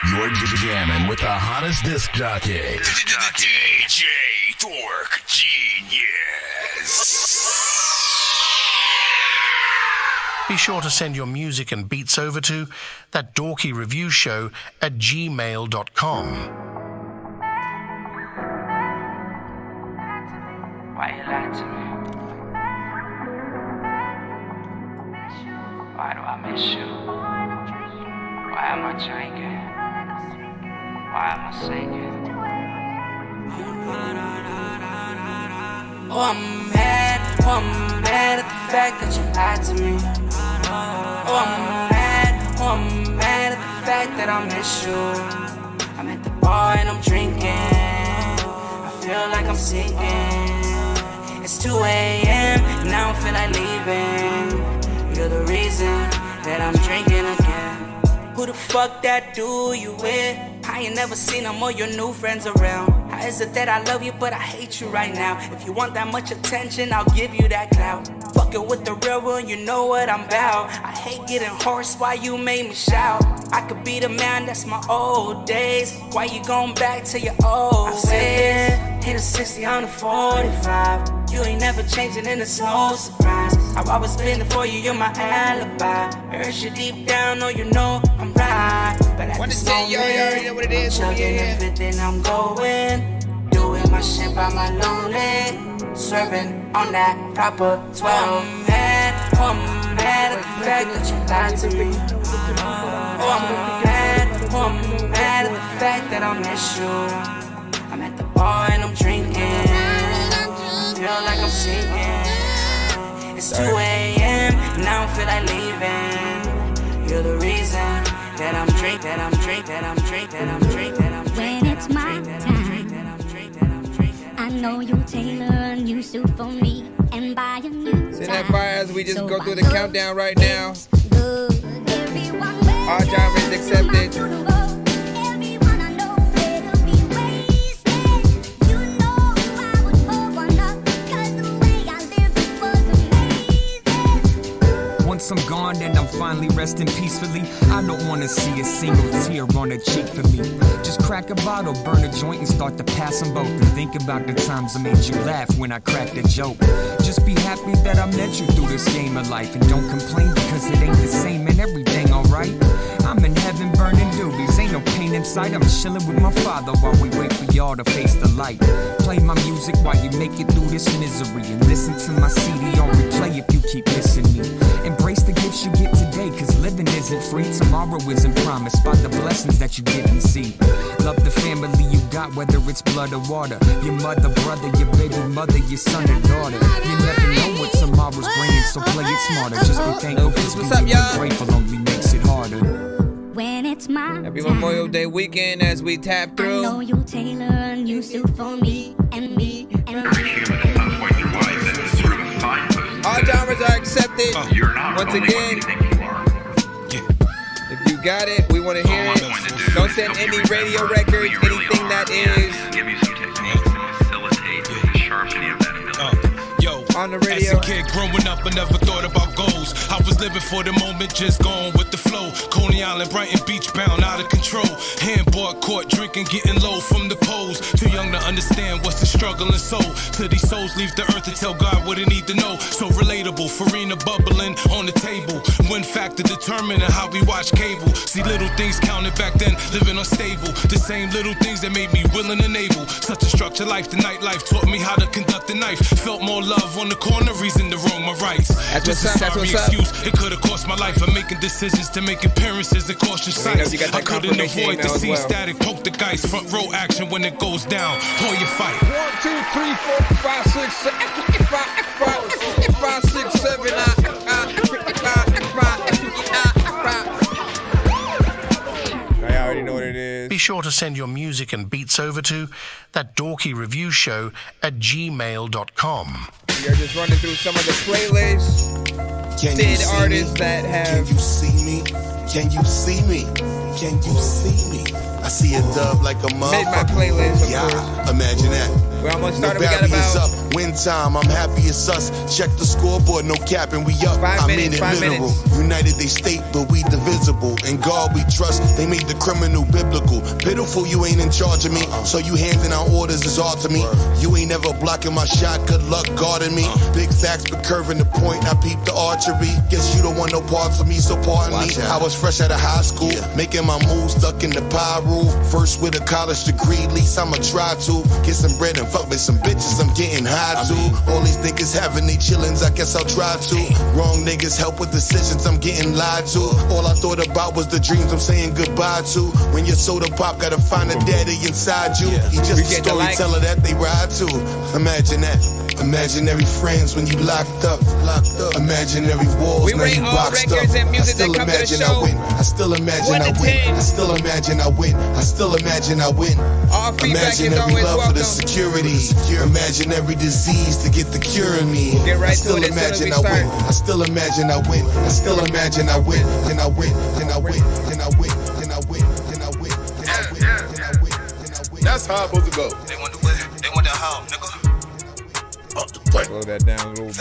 You're jamming with the hottest disc jockey. DJ Dork Genius. Be sure to send your music and beats over to ThatDorkyReviewShow at gmail.com. Why you lie to me? Why do I miss you? Why am I drinking? Why am I singing? Oh, I'm mad at the fact that you lied to me. Oh, I'm mad at the fact that I miss you. I'm at the bar and I'm drinking. I feel like I'm sinking. It's 2 a.m. and I don't feel like leaving. You're the reason that I'm drinking again. Who the fuck that dude you with? I ain't never seen him or your new friends around. How is it that I love you but I hate you right now? If you want that much attention, I'll give you that clout. Fucking with the real one, you know what I'm about. I hate getting hoarse, why you made me shout? I could be the man, that's my old days. Why you going back to your old ways? Hit a 60 on a 45. You ain't never changing and it's no surprise. I've always been there for you, you're my alibi. Heard you deep down, oh you know I'm right. But at this moment, you already know what it is. chugging everything I'm going. Doing my shit by my lonely. Swerving on that proper 12. I'm mad at the fact that you lied to me. Oh, I'm mad at the fact that I miss you. I'm at the bar and I'm drinking. I feel like I'm sinking. It's 2 a.m. and I don't feel like leaving. You're the reason that I'm drinking. When it's my time, I know you'll tailor a new suit for me and buy a new Send that tie. fire as we just go through the countdown right now. Good. Everyone All genres accepted. Everyone I know better be wasted. You know I would pour one up, 'cause the way I live it was amazing. Once I'm gone, then I'm finally resting peacefully. I don't wanna see a single tear on a cheek for me. Just crack a bottle, burn a joint, and start to pass them both. And think about the times I made you laugh when I cracked a joke. Just be happy that I met you through this game of life. And don't complain because it ain't the same and everything alright. I'm in heaven burning doobies, ain't no pain in sight. I'm chilling with my father while we wait for y'all to face the light. Play my music while you make it through this misery. And listen to my CD on replay if you keep missing me. Embrace the gifts you get today, cause living isn't free. Tomorrow isn't promised by the blessings that you didn't see. Love the family you got, whether it's blood or water. Your mother, brother, your baby mother, your son or daughter. You never know what tomorrow's bringing, so play it smarter. Just be thankful, cause What's up, y'all? grateful only makes it harder. When it's my Happy time, Memorial Day weekend as we tap I through. know you'll tailor a new suit for me and me and me. All genres are accepted. Once again, if you got it, we want to hear it. Don't send any radio records, anything that is on the radio. As a kid growing up, I never thought about goals. I was living for the moment, just going with the flow. Coney Island, Brighton Beach, bound out of control. Handbought, caught drinking, getting low from the poles. Too young to understand what's the struggle and soul. Till these souls leave the earth to tell God what they need to know. So relatable, Farina bubbling on the table. One factor determining how we watch cable. See little things counted back then, living unstable. The same little things that made me willing and able. Such a structured life, the nightlife taught me how to conduct a knife. Felt more love on the corner, reason to wrong my rights. That's Just what's a up, sorry that's what's excuse, it could have cost my life. I'm making decisions to make appearances and cautious sights. I couldn't avoid to see static, poke the guys, front row action when it goes down. Hold your fight. 1, 2, 3, 4, 5, 6, 7, 5, 6, 7, I already know what it is. Be sure to send your music and beats over to ThatDorkyReviewShow at gmail.com. We are just running through some of the playlists. Did artists that have. Can you see me? Can you see me? Can you see me? I see a dub like a motherfucker. Made my playlist, of yeah, course. imagine that. We're almost No started. We got barriers about up. Win time, I'm happy it's us. Check the scoreboard, no capping, we up. 5 minutes, 5 literal. minutes. United they state, but we divisible. In God we trust, they made the criminal biblical. Pitiful, you ain't in charge of me. So you handing out orders is all to me. You ain't never blocking my shot, good luck guarding me. Big facts, but curving the point, I peep the archery. Guess you don't want no parts of me, so pardon me. I was fresh out of high school, making my moves, stuck in the pie rule. First with a college degree, least I'ma try to. Get some bread and fuck with some bitches I'm getting high to. All these niggas having they chillins, I guess I'll try to. Wrong niggas help with decisions, I'm getting lied to. All I thought about was the dreams I'm saying goodbye to. When your soda pop, gotta find a daddy inside you. He just a storyteller that they ride to. Imagine that. Imaginary friends when you locked up. Imaginary walls We now rate you all boxed up. records and I music still that come to the imagine I show. win. I still imagine 1 I to win. 10. I still imagine I win. I still imagine I win. All feedback is Imaginary always love for the welcome. security. Imaginary disease to get the cure in me. We'll get right I still to it as soon as imagine we I win. start. I still imagine I win. I still imagine I win. Then I win. Then I win. Then I win. Then I win. Then I win. Then I win. Then I win. Then I win. That's how it's supposed to go. They want the win. They want the how, nigga. Slow that down a little bit.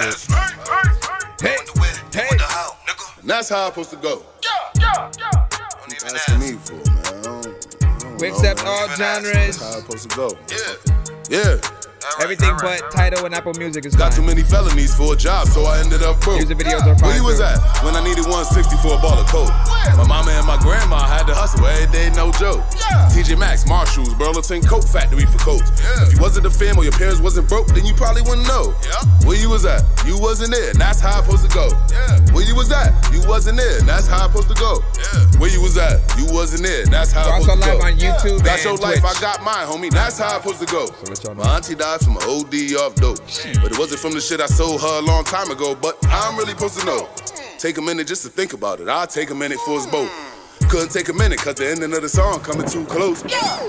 Hey, They want the win. They want the how, nigga. and that's how it's supposed to go. Don't even Asking ask. me for, man. I don't We know, accept man. all That's how genres. it's supposed to go. Yeah. Yeah. Everything but Tidal and Apple Music is Got too fine. many felonies for a job, so I ended up broke. Music videos are fine. Where you was too. at when I needed 160 for a ball of coke? My mama and my grandma had to hustle every day, no joke. TJ Maxx, Marshalls, Burlington Coat Factory for coats. If you wasn't a fam or your parents wasn't broke, then you probably wouldn't know. Where you was at? You wasn't there, and that's how it's supposed to go. Where you was at? You wasn't there, and that's how it's supposed to go. Where you was at? You wasn't there, and that's how We're it's also supposed to go. live on YouTube Got and your Twitch. life, I got mine, homie. That's how it's supposed to go. let y'all know. My auntie died from an OD off dope, but it wasn't from the shit I sold her a long time ago. But I'm really supposed to know. Take a minute just to think about it. I'll take a minute for us both. Couldn't take a minute cause the ending of the song coming too close.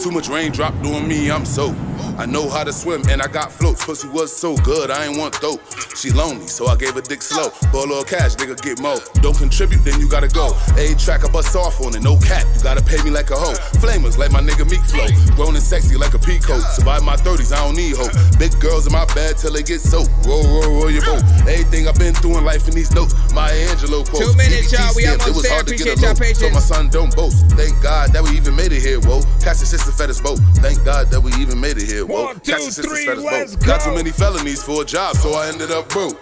Too much rain dropped on me, I'm soaked. I know how to swim and I got floats. Pussy was so good, I ain't want dope. She lonely, so I gave her dick slow. Ball a little cash, nigga get more. Don't contribute, then you gotta go. A track I bust off on it, no cap. You gotta pay me like a hoe. Flamers like my nigga Meek Flow. Grown and sexy like a peacoat. Survive my 30s, I don't need hope. Big girls in my bed till they get soaked. Roll, roll, roll your boat. Everything I've been through in life in these notes. Maya Angelou quotes. 2 minutes, DDT y'all. We stamps, almost it was there. hard to get Appreciate a y'all load. patience. Told my son don't boast. Thank God that we even made it here, whoa. Catch the sister fed us both. Thank God that we even made it here, whoa. 1, 2, Catch the sisters 3, fed us let's both. Got go. too many felonies for a job, so I ended up broke.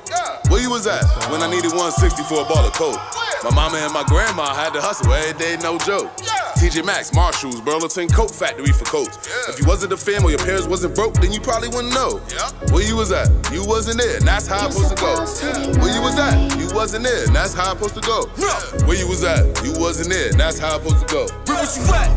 Where you was at when I needed 160 for a ball of coke? My mama and my grandma had to hustle every day, no joke. TJ Maxx, Marshalls, Burlington Coat Factory for coats. If you wasn't a fam or your parents wasn't broke, then you probably wouldn't know. Where you was at? You wasn't there, and that's how it's supposed to go. Where you was at? You wasn't there, and that's how it's supposed to go. Where you was at? You wasn't there, and that's how it's supposed to go. Where was you at?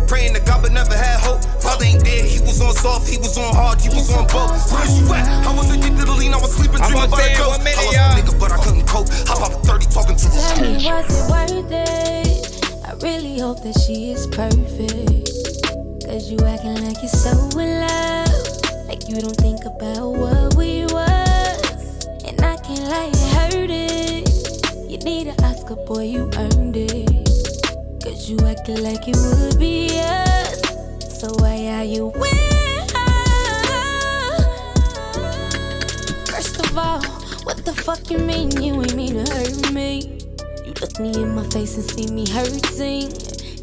Praying to God but never had hope. Father ain't dead, he was on soft, he was on hard, he was on both. Where was you at? I was addicted to lean, I was sleeping, dreaming Almost about a there, ghost. 1 minute, I was y'all. a nigga, but I couldn't cope. Hop out 30 talking to Tell me, was it worth it? I really hope that she is perfect. Cause you acting like you're so in love. Like you don't think about what we was. And I can't lie, it hurted. You need an Oscar, boy, you earned it. Cause you acting like it would be us. So why are you with her? First of all, what the fuck you mean you ain't mean to hurt me? You look me in my face and see me hurting.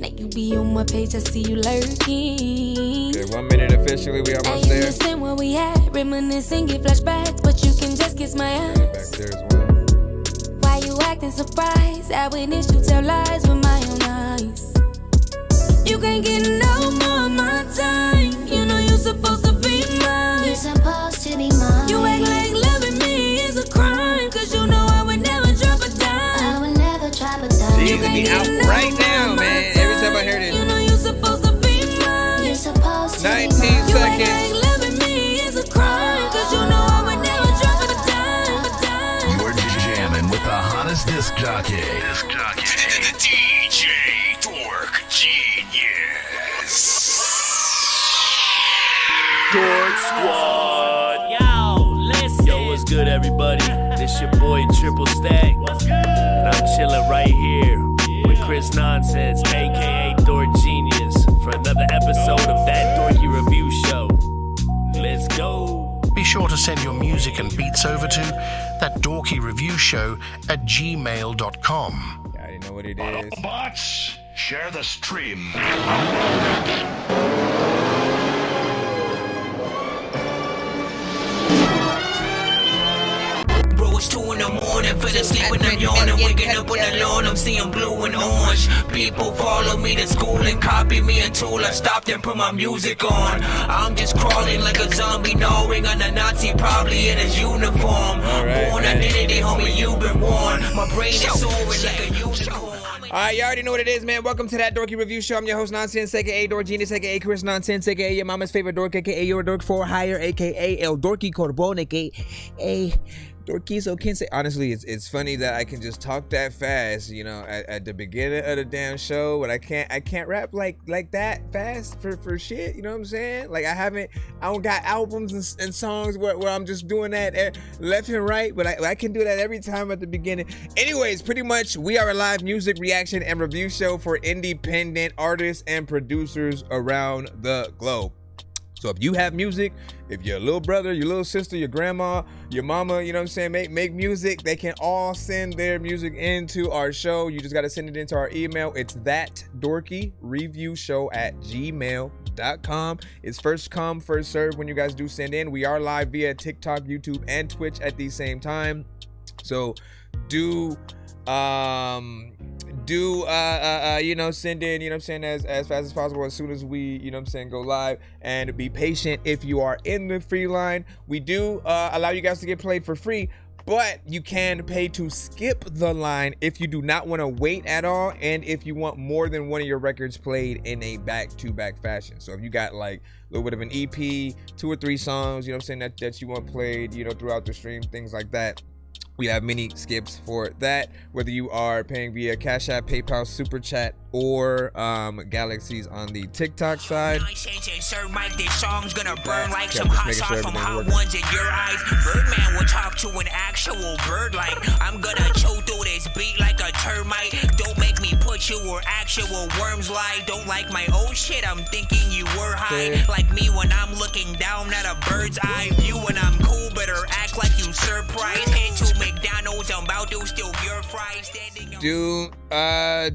Now you be on my page, I see you lurking. Okay, 1 minute officially, we Now almost you there. listen where we at, reminiscing, get flashbacks, but you can just kiss my Back ass. there as well. Why you acting surprised? I witnessed you tell lies with my own eyes. You can't get no more of my time. You know you're supposed to be mine. You're supposed to be mine. You act like loving me is a crime. Cause you know I would never drop a I dime. would never drop a dime. She used to be out right now, man. Every time I hear You this. know you're supposed to be mine. You're supposed to be 19 mine. You act seconds. like loving me is a crime. Cause you know I would never drop a dime. You're jamming with the hottest disc jockey. The DJ Dork Genius. Dork Squad. Yo, listen. Yo, what's good, everybody? This your boy Triple Stack. And I'm chilling right here with Chris Nonsenze, aka Dork Genius, for another episode of That Dorky Review Show. Let's go. Be sure to send your music and beats over to ThatDorkyReviewShow@gmail.com. You already know what it is. Bots, share the stream. Bro, it's 2 in the morning, fell asleep and I'm yawning, waking up on the lawn, I'm seeing blue and orange. People follow me to school and copy me until I stopped and put my music on. I'm just crawling like a zombie, gnawing on a Nazi, probably in his uniform. Born identity, homie, you've been warned. My brain is soaring like a unicorn. Alright, you already know what it is, man. Welcome to That Dorky Review Show. I'm your host, Nonsenze, aka Dork Genius, aka Chris Nonsenze, aka your mama's favorite dork, aka your dork for hire, aka El Dorky Corbone, aka Dorky. So can't say honestly, it's funny that I can just talk that fast, you know, at the beginning of the damn show, but I can't rap like that fast for shit, you know what I'm saying? Like I don't got albums and songs where I'm just doing that left and right, but I can do that every time at the beginning. Anyways, pretty much we are a live music reaction and review show for independent artists and producers around the globe. So if you have music, if your little brother, your little sister, your grandma, your mama, you know what I'm saying, make music, they can all send their music into our show. You just got to send it into our email. It's ThatDorkyReviewShow@gmail.com. It's first come, first serve when you guys do send in. We are live via TikTok, YouTube, and Twitch at the same time. So do you know, send in, you know what I'm saying, as fast as possible as soon as we, you know what I'm saying, go live, and be patient if you are in the free line. We do allow you guys to get played for free, but you can pay to skip the line if you do not want to wait at all, and if you want more than one of your records played in a back-to-back fashion. So if you got like a little bit of an EP, 2 or 3 songs, you know what I'm saying, that you want played, you know, throughout the stream, things like that, we have many skips for that, whether you are paying via Cash App, PayPal, Super Chat, or Galaxies on the TikTok side. Sir Mike, this song's gonna burn like some hot sauce from hot ones in your eyes. Birdman will talk to an actual bird like I'm gonna chew through this beat like a termite. Don't make me put you where actual worms lie. Don't like my old shit, I'm thinking you were high. Like me when I'm looking down at a bird's eye view, and I'm cool, better act like you surprised. Head to McDonald's, I'm about to steal your fries.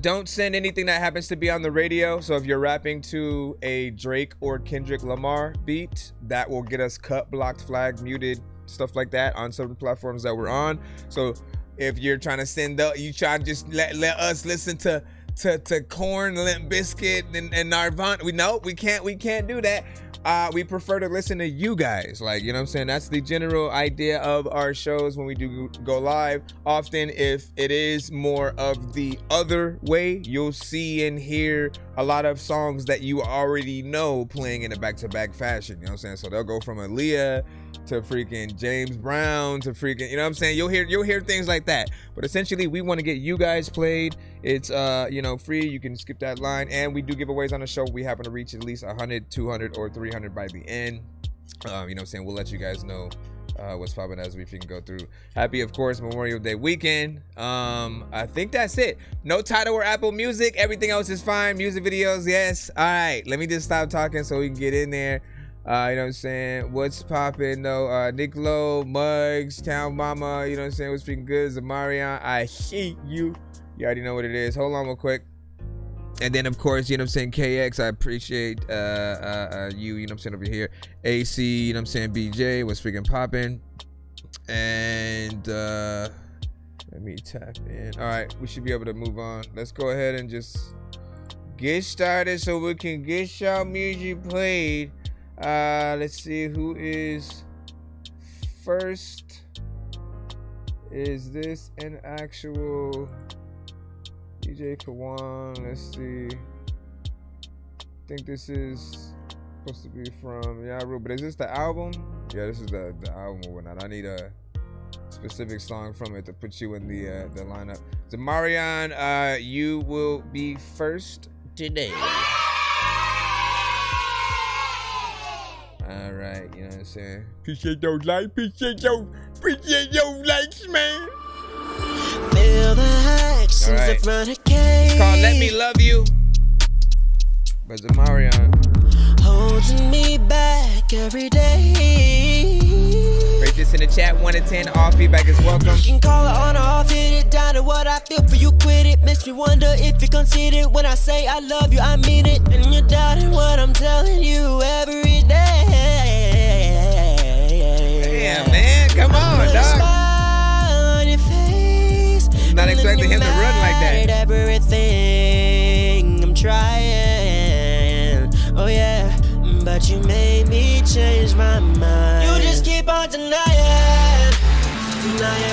Don't send anything that happens to be on the radio. So if you're rapping to a Drake or Kendrick Lamar beat, that will get us cut, blocked, flagged, muted, stuff like that on certain platforms that we're on. So if you're trying to you try to just let us listen to Korn, Limp Bizkit, and Nirvana. We can't do that. We prefer to listen to you guys, like, you know what I'm saying? That's the general idea of our shows when we do go live. Often, if it is more of the other way, you'll see and hear a lot of songs that you already know playing in a back-to-back fashion, you know what I'm saying? So they'll go from Aaliyah to freaking James Brown to freaking, you know what I'm saying? You'll hear things like that. But essentially, we want to get you guys played. It's you know, free. You can skip that line, and we do giveaways on the show. We happen to reach at least 100, 200, or 300 by the end. You know what I'm saying? We'll let you guys know what's popping as we can go through. Happy, of course, Memorial Day weekend. I think that's it. No Tidal or Apple Music. Everything else is fine. Music videos, yes. All right, let me just stop talking so we can get in there. You know what I'm saying? What's popping though? Nick Lowe, Muggs, Town Mama, you know what I'm saying? What's freaking good? Zamarian, I hate you. You already know what it is. Hold on real quick. And then, of course, you know what I'm saying, KX, I appreciate you know what I'm saying, over here. AC, you know what I'm saying, BJ, what's freaking popping? And let me tap in. All right, we should be able to move on. Let's go ahead and just get started so we can get y'all music played. Let's see who is first. Is this an actual DJ Kawan? Let's see. I think this is supposed to be from Yaru, but is this the album? Yeah, this is the album or whatnot. I need a specific song from it to put you in the lineup. Zamarian, you will be first today. All right, you know what I'm saying? Appreciate those likes, appreciate your likes, man. Feel the actions of renegade. It's called Let Me Love You by Zamarian. Holding me back every day. Just in the chat, 1 to 10. All feedback is welcome. You can call it on or off, hit it down to what I feel for you, quit it. Makes me wonder if you consider when I say I love you, I mean it. And you're doubting what I'm telling you every day. Damn, man, come on, dog. Smile on your face. Not expecting him to run like that. Everything I'm trying, oh yeah, but you made me change my mind. You just keep on denying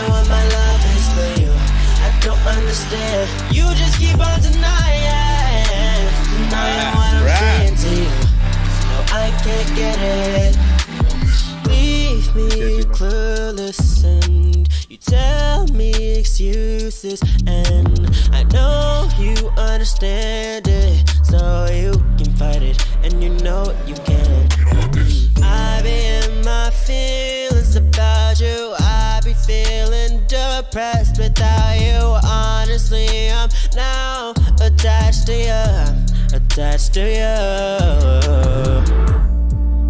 what my love is for you. I don't understand. You just keep on denying what I'm saying to you. No, I can't get it. Leave me clueless and you tell me excuses, and I know you understand it, so you can fight it, and you know you can. I be in my feelings about you, I be feeling depressed without you. Honestly, I'm now attached to you.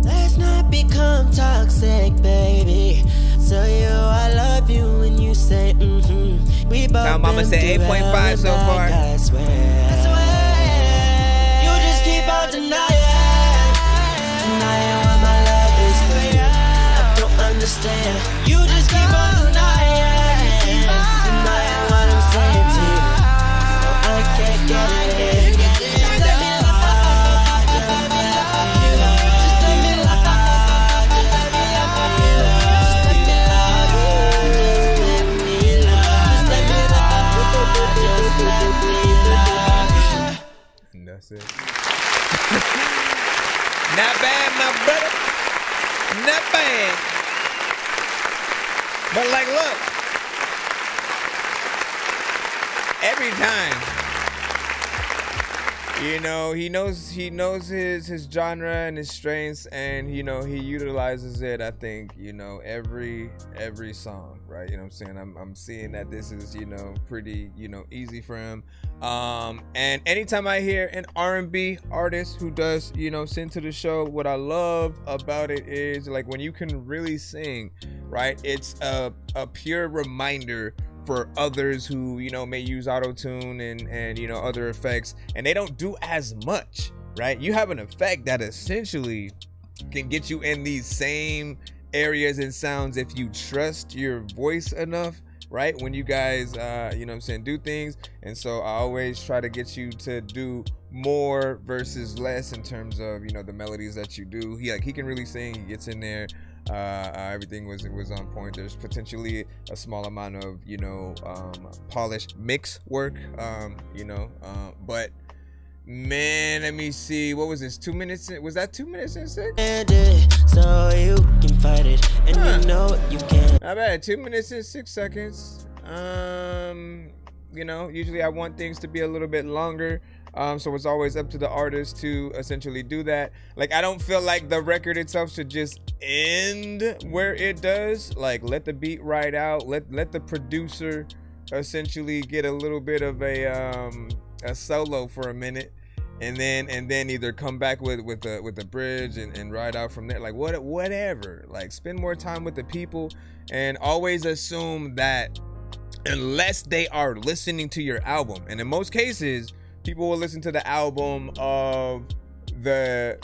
Let's not become toxic, baby. So I love you when you say We both now mama said 8.5 so far. I swear. You just keep on denying what my love is for you. I don't understand. You just keep on denying what I'm saying to you. No, I can't get it. And that's it. Not bad, my brother. Not bad. But like, look. Every time, you know, he knows his genre and his strengths, and he utilizes it. I think every song, right? You know what I'm saying? I'm seeing that this is pretty easy for him. And anytime I hear an R&B artist who does sing to the show, what I love about it is like when you can really sing, right? It's a pure reminder for others who may use auto-tune and other effects, and they don't do as much, right? You have an effect that essentially can get you in these same areas and sounds if you trust your voice enough, right? When you guys do things. And so I always try to get you to do more versus less in terms of the melodies that you do. He can really sing. He gets in there. Everything was on point. There's potentially a small amount of polished mix work, but man, let me see, what was this, 2 minutes? Was that 2 minutes and 6? So you can fight it, and you know you can. Not bad. 2 minutes and 6 seconds. Usually I want things to be a little bit longer. So it's always up to the artist to essentially do that. Like, I don't feel like the record itself should just end where it does. Like, let the beat ride out. Let the producer essentially get a little bit of a solo for a minute, and then either come back with a bridge and ride out from there. Like, whatever. Like, spend more time with the people, and always assume that unless they are listening to your album, and in most cases, people will listen to the album of the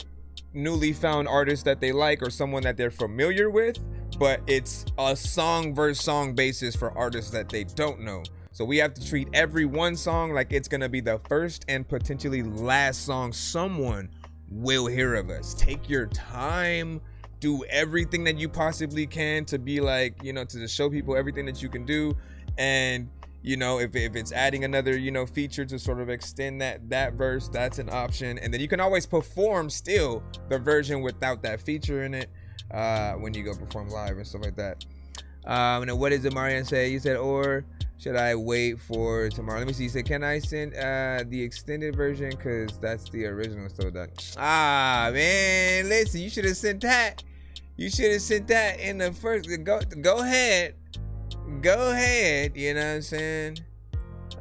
newly found artist that they like or someone that they're familiar with, but it's a song versus song basis for artists that they don't know. So we have to treat every one song like it's gonna be the first and potentially last song someone will hear of us. Take your time, do everything that you possibly can to be like, to show people everything that you can do. And if it's adding another, feature to sort of extend that verse, that's an option. And then you can always perform still the version without that feature in it when you go perform live and stuff like that. And then what did Marianne say? You said, or should I wait for tomorrow? Let me see. You said, can I send the extended version? Because that's the original. So that, man, listen, you should have sent that. You should have sent that in the first. Go ahead. Go ahead, you know what I'm saying?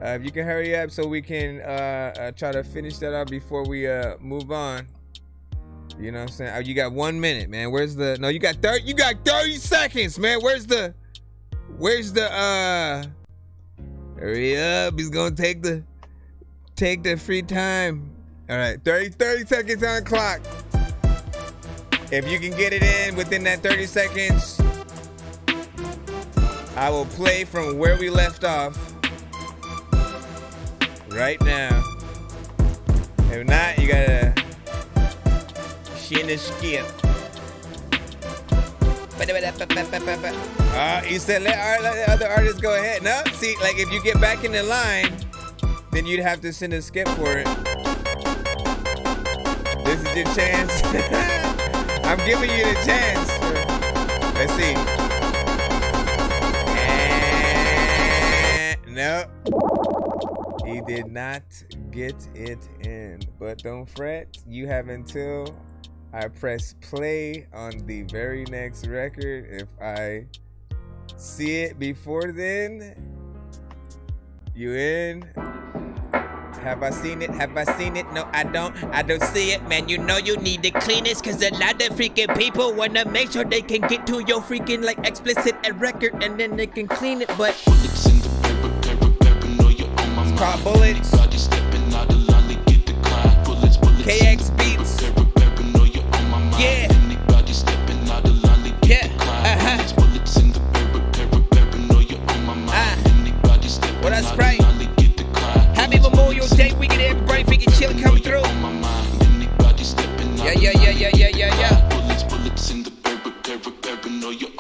If you can hurry up so we can try to finish that up before we move on. You know what I'm saying? Oh, you got 1 minute, man. Where's the? No, you got 30. You got 30 seconds, man. Where's the? Hurry up! He's gonna take the free time. All right, 30 seconds on the clock. If you can get it in within that 30 seconds, I will play from where we left off right now. If not, you gotta shin the skip. You said let the other artists go ahead. No, see, like if you get back in the line, then you'd have to send a skip for it. This is your chance. I'm giving you the chance. Let's see. No. He did not get it in. But don't fret. You have until I press play on the very next record. If I see it before then, you in. Have I seen it? Have I seen it? No, I don't see it, man. You know you need to clean this, cause a lot of freaking people wanna make sure they can get to your freaking like explicit record and then they can clean it, but it's called Bullets. KX Beats. Yeah. Yeah. What else, Sprite? Happy Memorial Day weekend, everybody freaking chillin' coming through. Yeah.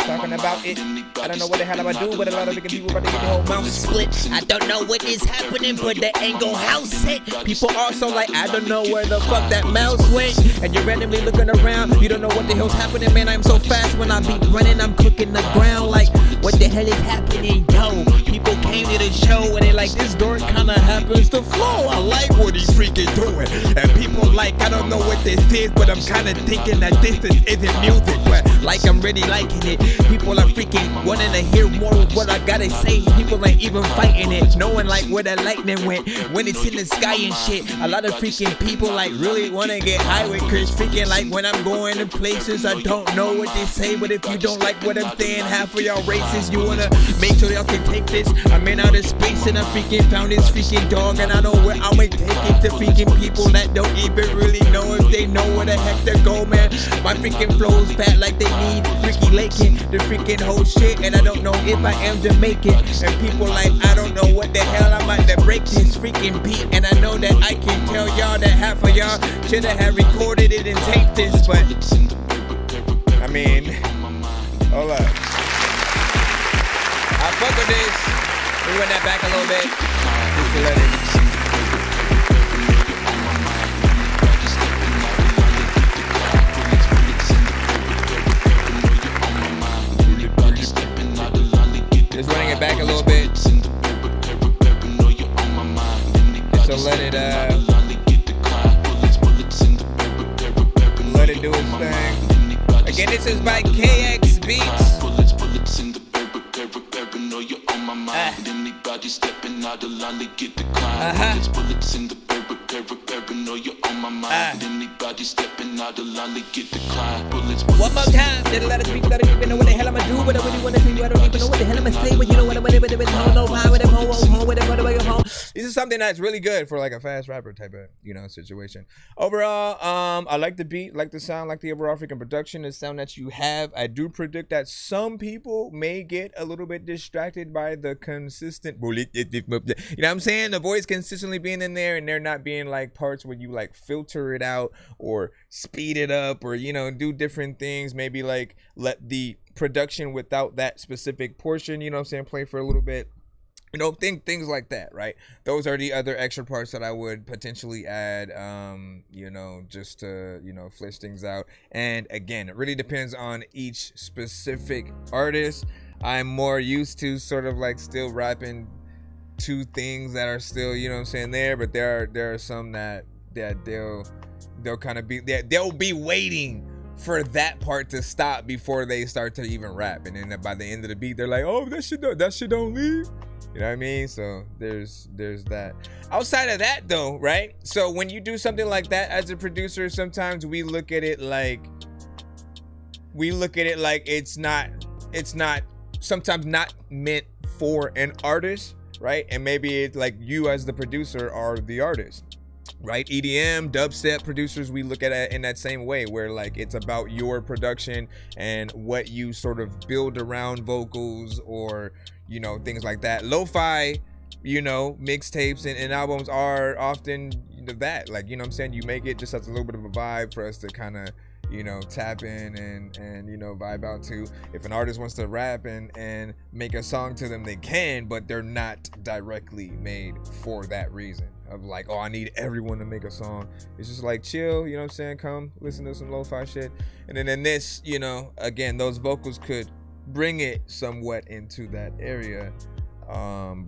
Talking about it. I don't know what the hell I'm gonna do, but a lot of freaking people about to get the whole mouth split. I don't know what is happening, but the ain't gon' house it. People also like, I don't know where the fuck that mouse went. And you're randomly looking around, you don't know what the hell's happening, man. I'm so fast when I be running, I'm cooking the ground like, what the hell is happening, yo? People came to the show and they like, this dork kinda happens to flow. I like what he's freaking doing. And people like, I don't know what this is, but I'm kinda thinking that this isn't music, but like I'm really liking it. People are freaking wanting to hear more of what I gotta say. People ain't even fighting it, knowing like where the lightning went when it's in the sky and shit. A lot of freaking people like really wanna get high with Chris, freaking like when I'm going to places I don't know what they say, but if you don't like what I'm saying, half of y'all racist. You wanna make sure y'all can take this. I'm in outer space and I freaking found this freaking dog, and I know where I'm gonna take it to freaking people that don't even really know if they know where the heck to go, man. My freaking flow's fat like they need Ricky Lakin, the freaking whole shit, and I don't know if I am Jamaican. And people like, I don't know what the hell I'm about to break this freaking beat, and I know that I can tell y'all that half of y'all should have recorded it and taped this, but I mean, hold up. I fuck with this. We run that back a little bit. Just to let it. Just running it back a little bit. Just to let it do its thing. Again, this is by KX Beats. Anybody stepping out the line to get the crime. Bullets in the paranoia on my mind. Anybody stepping out the line to get the crime. One more time. There's a lot of people that don't even know what the hell I'ma do, but I really wanna tell you I don't even know what the hell I'ma say. But you know what I'm gonna do with it. This is something that's really good for like a fast rapper type of, you know, situation. Overall, I like the beat, like the sound, like the overall freaking production, the sound that you have. I do predict that some people may get a little bit distracted by the consistent, you know what I'm saying? The voice consistently being in there and there not being like parts where you like filter it out or speed it up or, you know, do different things. Maybe like let the production without that specific portion, you know what I'm saying, play for a little bit. You know, things like that, right? Those are the other extra parts that I would potentially add, you know, just to, you know, flesh things out. And again, it really depends on each specific artist. I'm more used to sort of like still rapping two things that are still, you know what I'm saying, there. But there are some that they'll kind of be, they'll be waiting for that part to stop before they start to even rap, and then by the end of the beat they're like, oh, that shit don't leave. You know what I mean? So there's that. Outside of that though, right? So when you do something like that as a producer, sometimes we look at it like it's not sometimes not meant for an artist, right? And maybe it's like you as the producer are the artist, right? EDM, dubstep producers, we look at it in that same way, where like it's about your production and what you sort of build around vocals or, you know, things like that. Lo-fi, you know, mixtapes and albums are often that, like, you know what I'm saying, you make it just as a little bit of a vibe for us to kind of, you know, tap in and you know, vibe out to. If an artist wants to rap and make a song to them, they can, but they're not directly made for that reason of like, oh, I need everyone to make a song. It's just like, chill, you know what I'm saying, come listen to some lo-fi shit. And then in this, you know, again, those vocals could bring it somewhat into that area,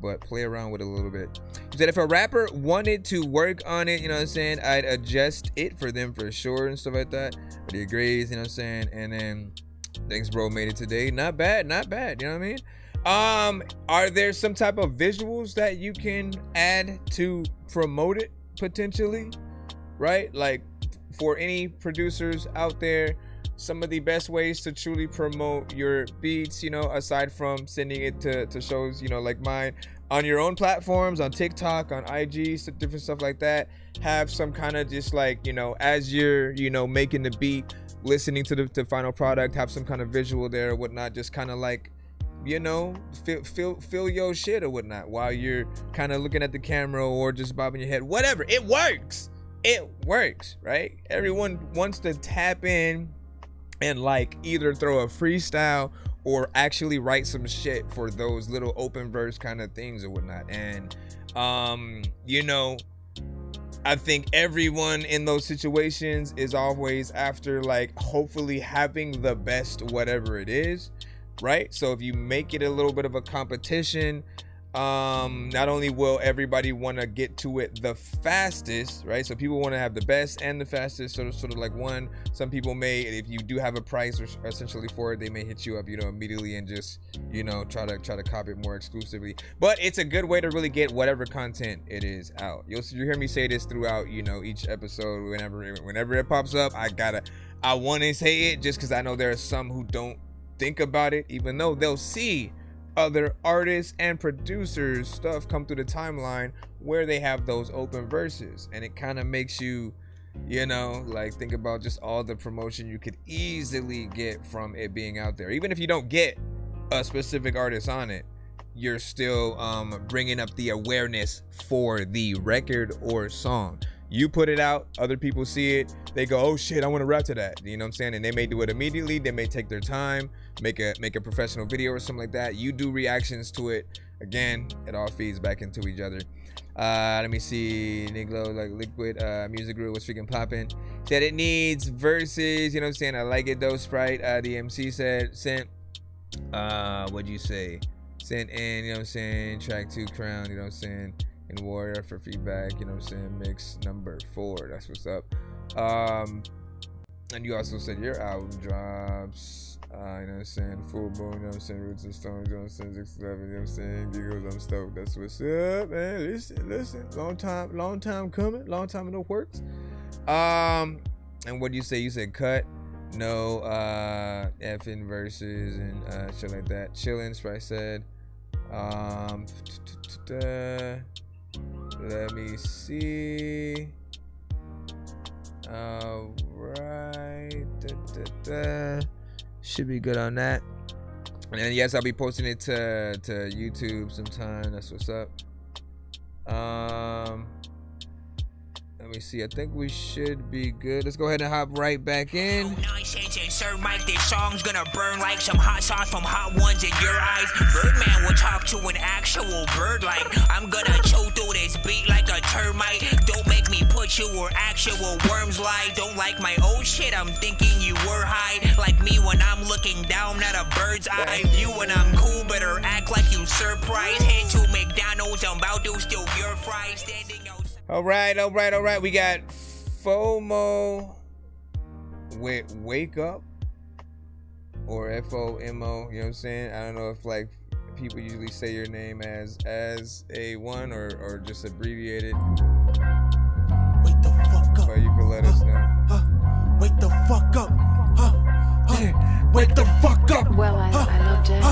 but play around with it a little bit. He said if a rapper wanted to work on it, you know what I'm saying, I'd adjust it for them for sure and stuff like that. But he agrees, you know what I'm saying. And then thanks bro, made it today. Not bad, you know what I mean. Are there some type of visuals that you can add to promote it potentially, right? Like for any producers out there, some of the best ways to truly promote your beats, you know, aside from sending it to shows, you know, like mine, on your own platforms, on TikTok, on IG, different stuff like that, have some kind of just like, you know, as you're, you know, making the beat, listening to the final product, have some kind of visual there or whatnot, just kind of like, you know, feel your shit or whatnot while you're kind of looking at the camera or just bobbing your head, whatever. It works, right? Everyone wants to tap in and like either throw a freestyle or actually write some shit for those little open verse kind of things or whatnot. And you know, I think everyone in those situations is always after like hopefully having the best whatever it is, right? So if you make it a little bit of a competition, not only will everybody want to get to it the fastest, right? So people want to have the best and the fastest, sort of like one. Some people may, if you do have a price or essentially for it, they may hit you up, you know, immediately and just, you know, try to copy it more exclusively. But it's a good way to really get whatever content it is out. You hear me say this throughout, you know, each episode. Whenever it pops up, I want to say it just because I know there are some who don't think about it, even though they'll see other artists and producers stuff come through the timeline where they have those open verses, and it kind of makes you, you know, like think about just all the promotion you could easily get from it being out there. Even if you don't get a specific artist on it, you're still bringing up the awareness for the record or song. You put it out, other people see it, they go, oh shit, I want to rap to that, you know what I'm saying? And they may do it immediately, they may take their time, make a professional video or something like that. You do reactions to it. Again, it all feeds back into each other. Let me see, Niglo, like Liquid Music Group was freaking popping. Said it needs verses, you know what I'm saying? I like it though, Sprite. The MC said, sent, what'd you say? Sent in, you know what I'm saying? Track 2 Crown, you know what I'm saying? And Warrior for feedback, you know what I'm saying? Mix number 4, that's what's up. And you also said your album drops, you know what I'm saying? Full Moon, you know what I'm saying? Roots and Stones, you know what I'm saying? 6-11, you know what I'm saying? Giggles, I'm stoked, that's what's up, man. Listen, long time coming, long time in the works. And what do you say? You said cut, no, effing verses and shit like that. Chillin', Sprite said. Let me see. All right. Should be good on that. And yes, I'll be posting it to YouTube sometime. That's what's up. Let me see. I think we should be good. Let's go ahead and hop right back in. Nonsense and Sir Mike, this song's gonna burn like some hot sauce from hot ones in your eyes. Birdman will talk to an actual bird like I'm gonna chew through this beat like a termite. Don't make me put you where actual worms lie. Don't like my old shit, I'm thinking you were high. Like me when I'm looking down at a bird's eye view. When I'm cool, better act like you surprised. Head to McDonald's, I'm about to steal your fries. Standing outside. All right. We got FOMO with Wake Up or FOMO, you know what I'm saying? I don't know if like people usually say your name as A1 or just abbreviated. Wake the fuck up. But you can let us know. Wake the fuck up. Wake the fuck up. Well, I loved it.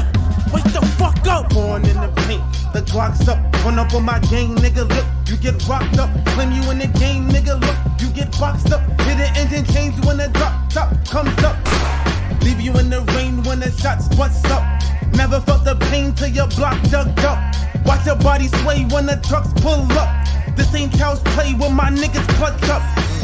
Wake the fuck up. Born in the paint, the Glock's up. Run up on my gang, nigga, look, you get rocked up. Claim you in the game, nigga, look, you get boxed up. Hit the engine change when the drop top comes up. Leave you in the rain when the shots bust up. Never felt the pain till your block dug up. Watch your body sway when the trucks pull up. This ain't child's play when my niggas clutch up.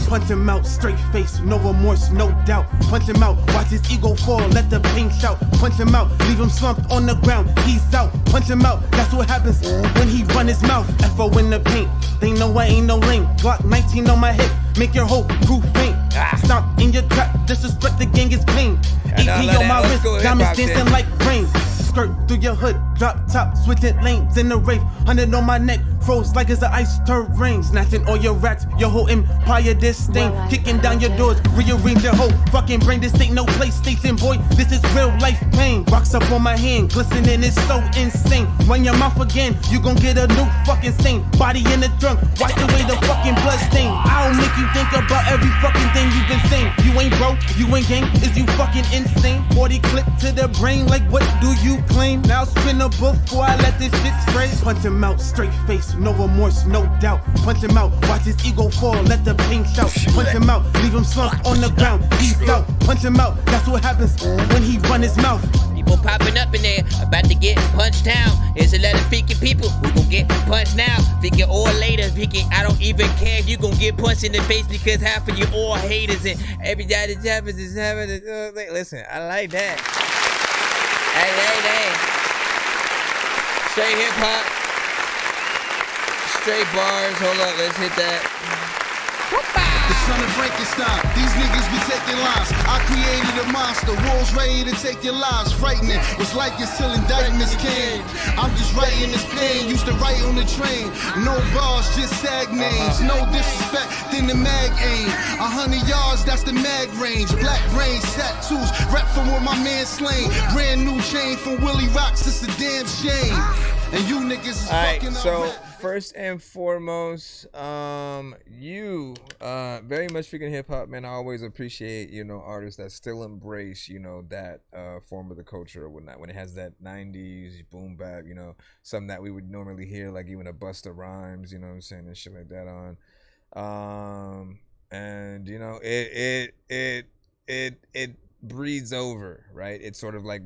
Punch him out, straight face, no remorse, no doubt. Punch him out, watch his ego fall, let the pain shout. Punch him out, leave him slumped on the ground, he's out. Punch him out, that's what happens when he run his mouth. F.O. in the paint, they know I ain't no lame. Glock 19 on my hip, make your whole crew faint. Stomp in your trap, disrespect the gang is pain. AP on my wrist, diamonds dancing like rain. Skirt through your hood, drop top, switching lanes in the rave. 100 on my neck, froze like it's the ice terrain. Snatching all your racks, your whole empire disdain. Kicking down your doors, rearrange your whole fucking brain. This ain't no PlayStation, boy, this is real life pain. Rocks up on my hand, glistening, it's so insane. Run your mouth again, you gon' get a new fucking stain. Body in the trunk, wipe away the fucking blood stain. I'll make you think about every fucking thing you've been saying. You ain't broke, you ain't gang, is you fucking insane? 40 clip to the brain, like what do you claim? Now spin a book before I let this shit spray. Punch him out, straight face, no remorse, no doubt. Punch him out, watch his ego fall, let the pain shout. Punch him out, leave him slumped on the ground, he's out. Punch him out, that's what happens when he run his mouth. People popping up in there, about to get punched down. There's a lot of freaking people who gon' get punched now. Thinking or later, thinking I don't even care if you gon' get punched in the face because half of you all haters and every guy that happens is having a listen, I like that. Hey. Straight hip hop. Straight bars. Hold up, let's hit that. The son of Frankenstein, these niggas be taking lives. I created a monster, wolves ready to take your lives. Frightening, was like this till indictments came. I'm just writing this pain, used to write on the train. No bars, just sag names. No disrespect, then the mag aim. 100 yards, that's the mag range. Black brains, tattoos, rep from where my man slain. Brand new chain from Willie Rocks, it's a damn shame. And you niggas is fucking up. First and foremost, you very much freaking hip hop, man. I always appreciate, artists that still embrace, that form of the culture or whatnot. When it has that 90s boom bap, something that we would normally hear, like even a Busta Rhymes, you know what I'm saying, and shit like that on. And it breeds over, right? It's sort of like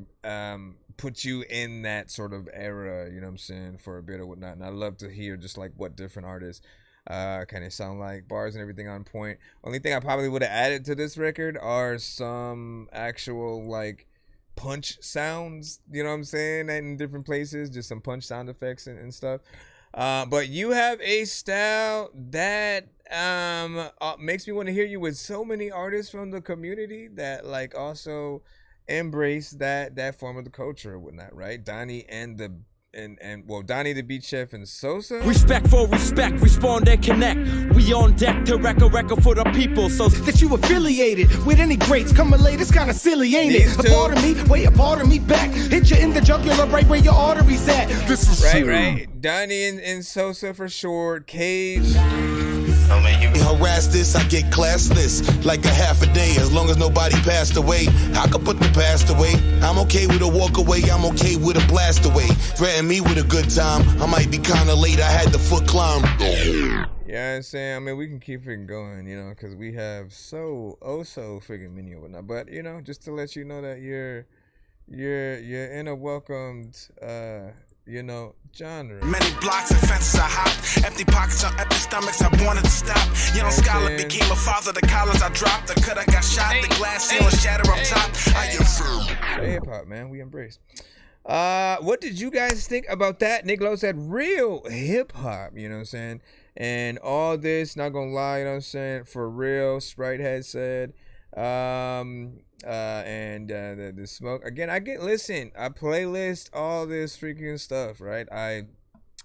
put you in that sort of era, you know what I'm saying, for a bit or whatnot. And I love to hear just like what different artists kind of sound like, bars and everything on point. Only thing I probably would have added to this record are some actual like punch sounds, you know what I'm saying, in different places, just some punch sound effects and stuff. But you have a style that makes me want to hear you with so many artists from the community that like also embrace that form of the culture or whatnot, right? Donnie and Donnie the Beat Chef and Sosa. Respect for respect, respond and connect. We on deck to wreck a record for the people, so that you affiliated with any greats. Coming late, it's kinda silly, ain't it? A part of me, way a part of me back. Hit you in the jugular right where your arteries at. This is right. Donnie and Sosa for sure. Cage. Oh man, you harass this, I get classless. Like a half a day, as long as nobody passed away. I could put the past away. I'm okay with a walk away, I'm okay with a blast away. Threaten me with a good time, I might be kinda late, I had the foot climb. Yeah, I'm saying, I mean, we can keep freaking going, because we have so freaking many and whatnot. But, just to let you know that you're in a welcomed, genre. Many blocks and fences I hopped. Empty pockets on empty stomachs, I wanted to stop. Young scholar became a father, the collars I dropped. The cut I got shot, the glass ceiling shatter up top. I am hip hop, man, we embrace. What did you guys think about that? Nick Lowe said real hip hop, you know what I'm saying? And all this, not gonna lie, you know what I'm saying? For real, Sprite had said. The smoke again. I playlist all this freaking stuff, right?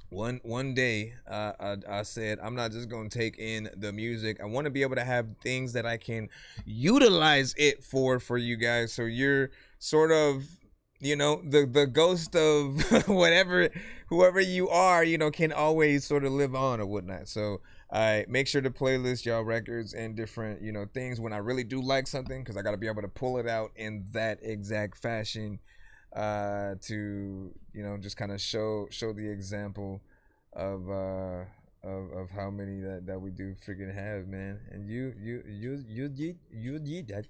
One day I said I'm not just gonna take in the music. I want to be able to have things that I can utilize it for you guys, so you're sort of you know, the ghost of whoever you are, you know, can always sort of live on or whatnot. So I make sure to playlist y'all records and different, you know, things when I really do like something, because I got to be able to pull it out in that exact fashion to, you know, just kind of show the example of how many that we do freaking have, man. And you did that.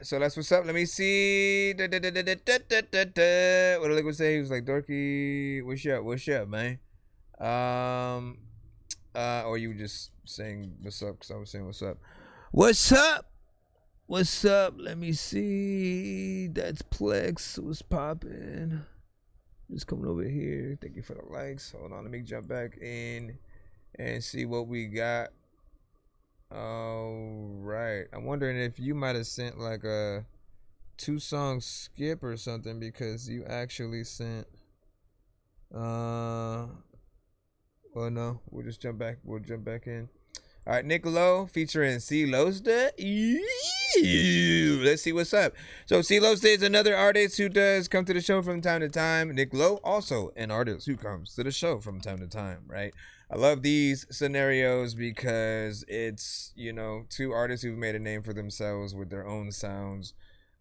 So that's what's up. Let me see. What did Liquid say? He was like, Dorky, what's up, man? Or you were just saying what's up because I was saying what's up. What's up? Let me see. That's Plex. What's poppin'? Just coming over here. Thank you for the likes. Hold on, let me jump back in and see what we got. All right. I'm wondering if you might have sent like a 2-song skip or something, because you actually sent well, no, we'll just jump back. We'll jump back in. All right, Nicolo featuring C. Losta. Let's see what's up. So C. Losta is another artist who does come to the show from time to time. Nicolo also an artist who comes to the show from time to time, right? I love these scenarios because it's, you know, 2 artists who've made a name for themselves with their own sounds,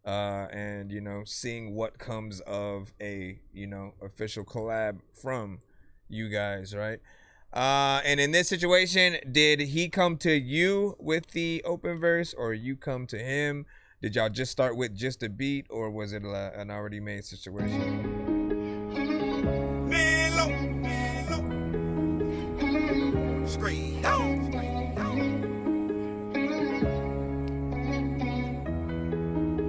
and, you know, seeing what comes of a, you know, official collab from you guys, right? And in this situation, did he come to you with the open verse, or you come to him? Did y'all just start with just a beat, or was it an already made situation? Straight down.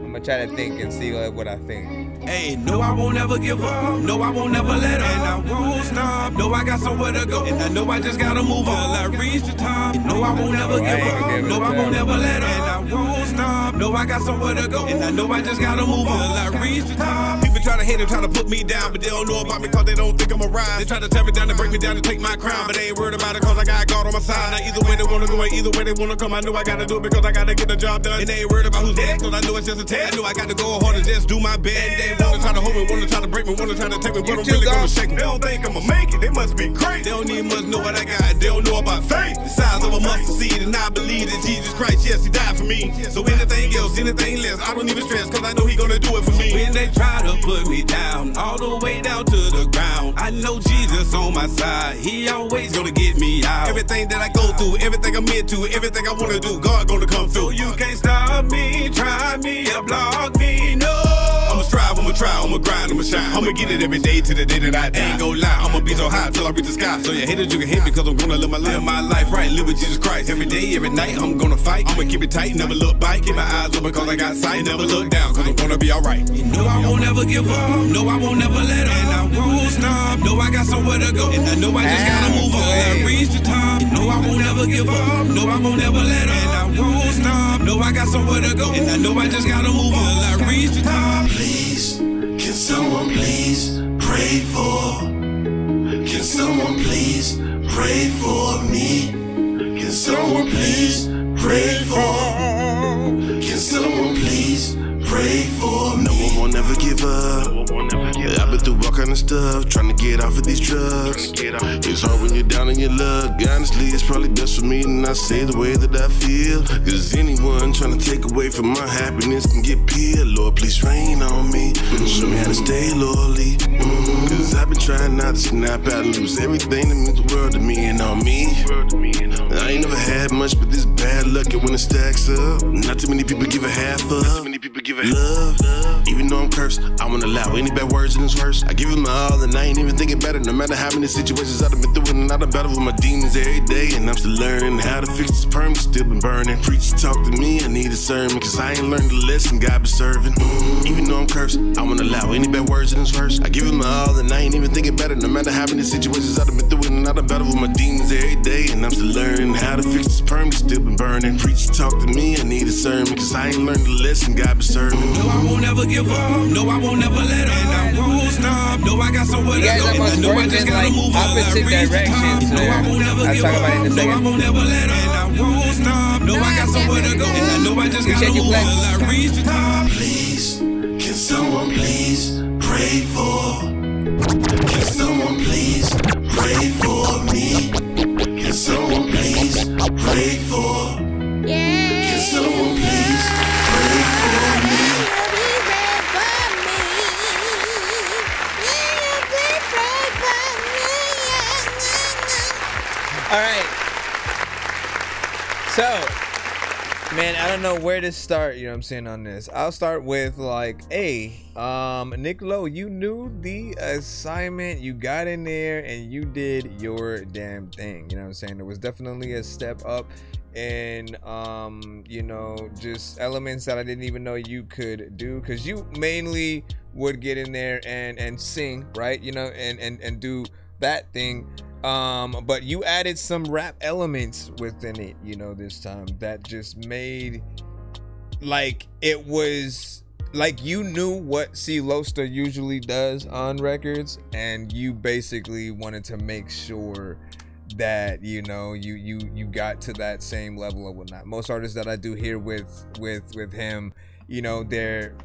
I'm gonna try to think and see what I think. Hey, no, I won't ever give up. No, I won't ever let up. And I won't stop. No, I got somewhere to go. And I know I just gotta move on. I reach the top. No, I won't ever give up. No, I won't ever let up. And I won't stop. No, I got somewhere to go. And I know I just gotta move on. I reach the top. People try to hate and try to put me down, but they don't know about me cause they don't think I'm a rise. They try to tear me down and break me down and take my crown, but they ain't worried about it cause I got God on my side. Now either way they wanna go and either way they wanna come, I know I gotta do it because I gotta get the job done. And they ain't worried about who's next cause I know it's just a test. I know I gotta go hard and just do my best. And they wanna try to hold me, wanna try to break me, wanna try to take me, but I'm really gonna shake me. They don't think I'ma make it, they must be crazy. They don't even must know what I got, they don't know about faith. The size of a mustard seed, and I believe that Jesus Christ, yes, he died for me. So anything else, anything less, I don't even stress cause I know he gonna do it for me. When they try to put me down, all the way down to the ground, I know Jesus on my side, he always gonna get me out. Everything that I go through, everything I'm into, everything I wanna do, God gonna come through. You can't stop me, try me, or block me, no. I'ma strive, I'ma try, I'ma grind, I'ma shine. I'ma get it every day to the day that I die. Ain't gon' lie, I'ma be so high till I reach the sky. So you haters, you can hate me cause I'm gonna live my life right, live with Jesus Christ. Every day, every night, I'm gonna fight. I'ma keep it tight, never look back. Keep my eyes open cause I got sight. Never look down cause I'm gonna be alright. You know I won't ever give up, no I won't ever let up. And I won't stop, no I got somewhere to go. And I know I just gotta move on, I reach the top. No I won't ever give up, no I won't ever let up. And I won't stop, no I got somewhere to go. And I know I just gotta move on, I reach the top. Please, can someone please pray for? Can someone please pray for me? Can someone please pray for? Can someone please pray for me? No one will never give up. I've been through all kind of stuff, trying to get off of these drugs. It's hard when you're down in your luck. Honestly, it's probably best for me to not say the way that I feel. Cause anyone trying to take away from my happiness can get peeled. Lord, please rain on me. Show me how to stay loyally. Cause I've been trying not to snap out and lose everything that means the world to me and on me. I ain't never had much, but this bad luck, and when it stacks up, not too many people give a half up. Not too many people give a love. Even though I'm cursed, I won't allow any bad words in this verse. I give it my all and I ain't even thinking about it. No matter how many situations I've been through, and I've battled with my demons every day. And I'm still learning how to fix this perm, still been burning. Preach, talk to me, I need a sermon, cause I ain't learned the lesson God been serving. Even though I'm cursed, I won't allow any bad words in this verse. I give it my all and I ain't even thinking about it. No matter how many situations I've been through, and I've battled with my demons every day. And I'm still learning how to fix this perm, still been burning. Preach, talk to me, I need a sermon, cause I ain't learned the lesson God been serving. No, I won't ever give up. No, I won't ever let up. And I won't stop. No, I got somewhere to go. And I know I just gotta move on. I reach the top. No, I won't ever give up. No, I won't ever let up. And I won't stop. No, I got somewhere to go. And I know I just gotta move on. I reach the top. Please, can someone please pray for? Can someone please pray for me? Can someone please pray for? Can someone please pray for me? All right. So, man, I don't know where to start, you know what I'm saying, on this. I'll start with like, hey, Nick Lowe, you knew the assignment, you got in there and you did your damn thing, you know what I'm saying? It was definitely a step up in you know, just elements that I didn't even know you could do, because you mainly would get in there and sing, right, you know, and do that thing. But you added some rap elements within it, you know, this time that just made, like, it was like you knew what C. Losta usually does on records, and you basically wanted to make sure that, you know, you got to that same level of whatnot. Most artists that I do hear with him, you know, they're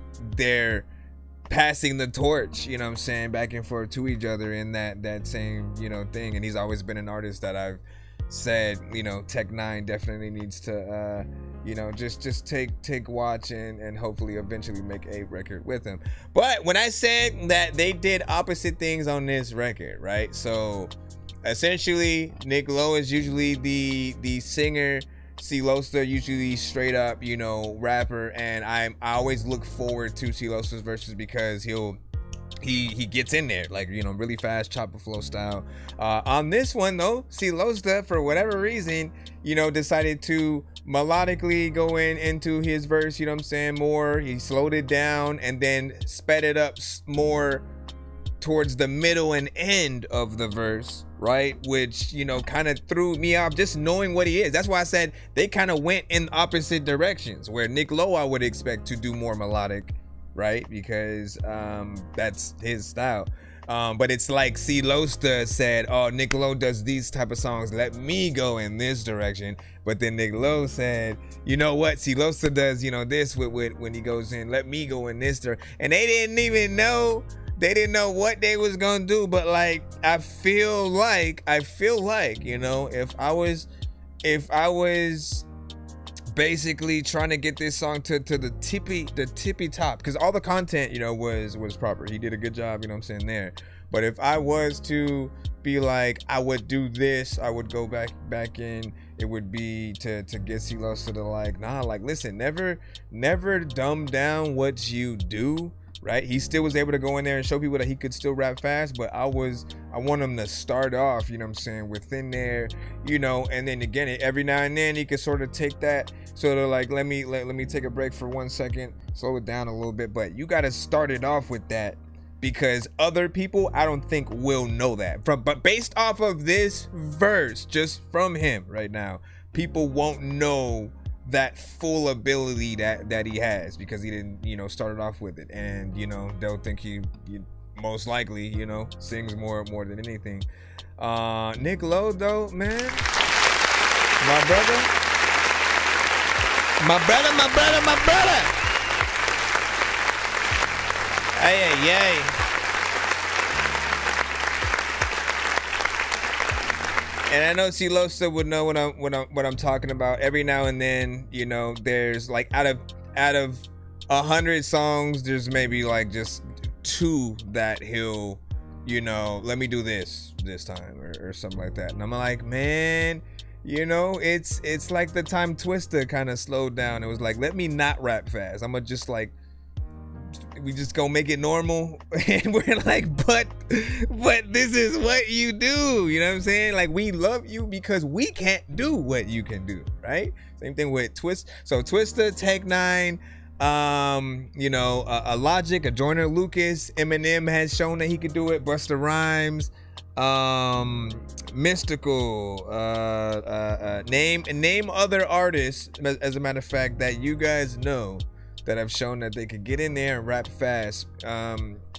passing the torch, you know what I'm saying, back and forth to each other in that same, you know, thing. And he's always been an artist that I've said, you know, Tech Nine definitely needs to you know, just take watch and hopefully eventually make a record with him. But when I said that they did opposite things on this record, right? So essentially Nick Lowe is usually the singer, C. Losta usually straight up, you know, rapper, and I always look forward to C. Losta's verses because he gets in there, like, you know, really fast chopper flow style. On this one though, C. Losta, for whatever reason, you know, decided to melodically go into his verse, you know what I'm saying, more. He slowed it down and then sped it up more towards the middle and end of the verse, right? Which, you know, kind of threw me off just knowing what he is. That's why I said they kind of went in opposite directions, where Nick Lowe I would expect to do more melodic, right? Because that's his style. But it's like C. Losta said, oh, Nick Lowe does these type of songs, let me go in this direction. But then Nick Lowe said, you know what, C. Losta does, you know, this with when he goes in, let me go in this direction. And they didn't know what they was gonna do. But like, I feel like, you know, if I was basically trying to get this song to the tippy top, because all the content, you know, was proper. He did a good job, you know what I'm saying, there. But if I was to be like, I would do this, I would go back in, it would be to get C. Losta to like, nah, like, listen, never dumb down what you do, right? He still was able to go in there and show people that he could still rap fast, but I want him to start off, you know what I'm saying, within there, you know, and then again, every now and then he could sort of take that, sort of like, let me take a break for 1 second, slow it down a little bit. But you got to start it off with that, because other people, I don't think, will know that. But based off of this verse, just from him right now, people won't know that full ability that he has, because he didn't, you know, start it off with it. And, you know, they'll think he most likely, you know, sings more than anything. Nick Lowe though, man, my brother. Hey. And I know C. Losta would know what I'm talking about. Every now and then, you know, there's like out of 100 songs, there's maybe like just 2 that he'll, you know, let me do this time or something like that. And I'm like, man, you know, it's like the time Twista kind of slowed down. It was like, let me not rap fast. I'm gonna just like, we just gonna make it normal. And we're like, but this is what you do, you know what I'm saying? Like, we love you because we can't do what you can do, right? Same thing with Twist. So Twista, Tech Nine, you know, a Logic, a Joyner Lucas, Eminem has shown that he could do it, Busta Rhymes, Mystical, name other artists, as a matter of fact, that you guys know that have shown that they could get in there and rap fast,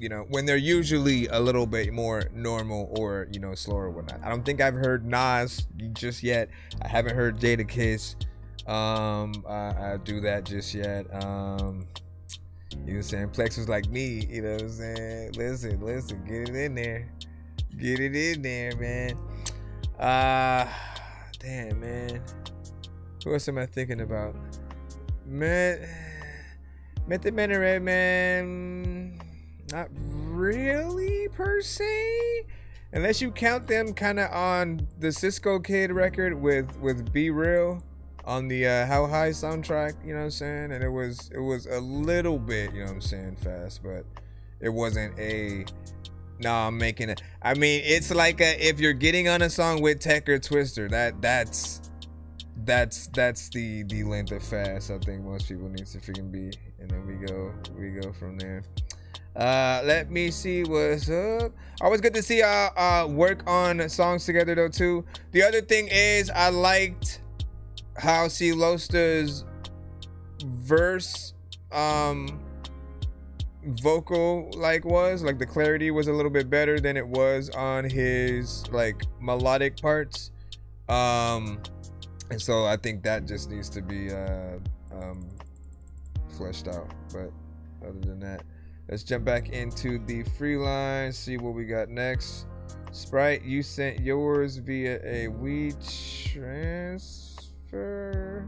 you know, when they're usually a little bit more normal or, you know, slower or whatnot. I don't think I've heard Nas just yet. I haven't heard Jadakiss I do that just yet. You know what I'm saying? Plex was like me, you know what I'm saying? Listen, get it in there. Get it in there, man. Damn, man. Who else am I thinking about? Method Man and Redman, not really per se. Unless you count them kind of on the Cisco Kid record with Be Real on the How High soundtrack, you know what I'm saying? And it was a little bit, you know what I'm saying, fast, but it wasn't a I'm making it. I mean, it's like if you're getting on a song with Tech or Twister, that's the length of fast I think most people need to freaking be. And then we go from there. Let me see what's up. Always good to see y'all work on songs together though too. The other thing is I liked how C Losta's verse vocal was like the clarity was a little bit better than it was on his like melodic parts. And so I think that just needs to be fleshed out. But other than that, let's jump back into the free line, see what we got next. Sprite, you sent yours via a WeTransfer.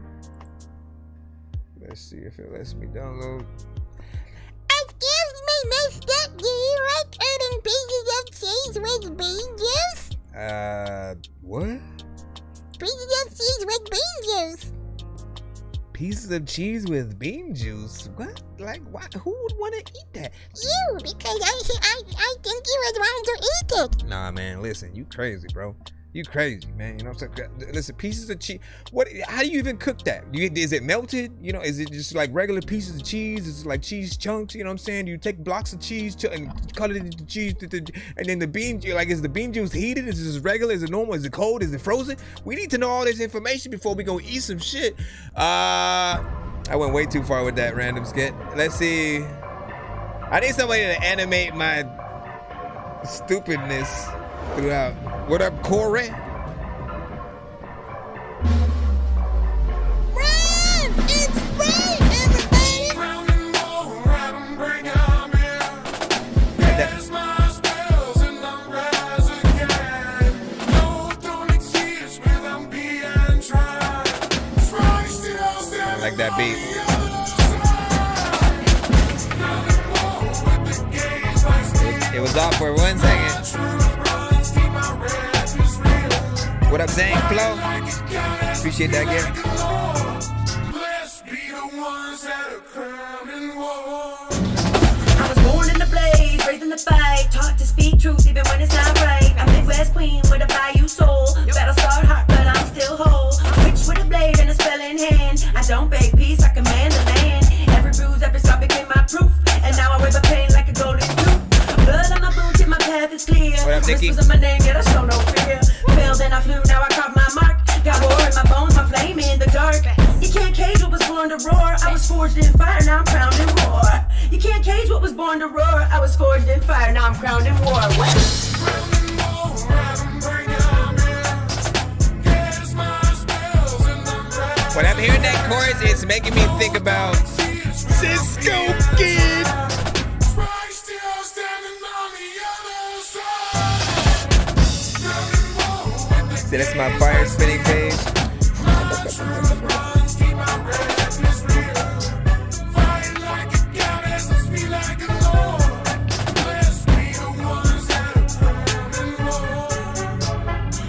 Let's see if it lets me download. Excuse me, mister, do you like eating pieces of cheese with bean juice? What? Pieces of cheese with bean juice. Pieces of cheese with bean juice? What? Like, what? Who would want to eat that? You, because I think you would want to eat it. Nah, man, listen, you crazy, bro. You crazy, man. You know what I'm saying? Listen, pieces of cheese. What? How do you even cook that? Is it melted? You know, is it just like regular pieces of cheese? Is it like cheese chunks? You know what I'm saying? Do you take blocks of cheese and cut it into cheese, and then the bean, like, is the bean juice heated? Is it just regular? Is it normal? Is it cold? Is it frozen? We need to know all this information before we go eat some shit. I went way too far with that random skit. Let's see. I need somebody to animate my stupidness throughout. What up, Corey? Run! It's free, everybody! Round and roll, ride 'em, bring 'em here. There's my spells and I'm rise again. No, don't exist with them being tried. I like that beat. It was off for 1 second. What up, Zane Flo? Appreciate that gift. I was born in the blaze, raised in the fight, taught to speak truth even when it's not right. I'm Midwest queen with a bayou soul. Battle scarred heart, but I'm still whole. Witch with a blade and a spell in hand. I don't beg peace, I command the land. Every bruise, every scar became my proof, and now I wear the pain like a golden tooth. Blood on my boots, and my path is clear. Whispers of my name, yet I show no fear. Failed and I flew, now I carved my mark. Got war in my bones, my flame in the dark. You can't cage what was born to roar. I was forged in fire, now I'm crowned in war. You can't cage what was born to roar. I was forged in fire, now I'm crowned in war. What? When I'm hearing that chorus, it's making me think about Cisco Kid. See, that's my fire spinning page.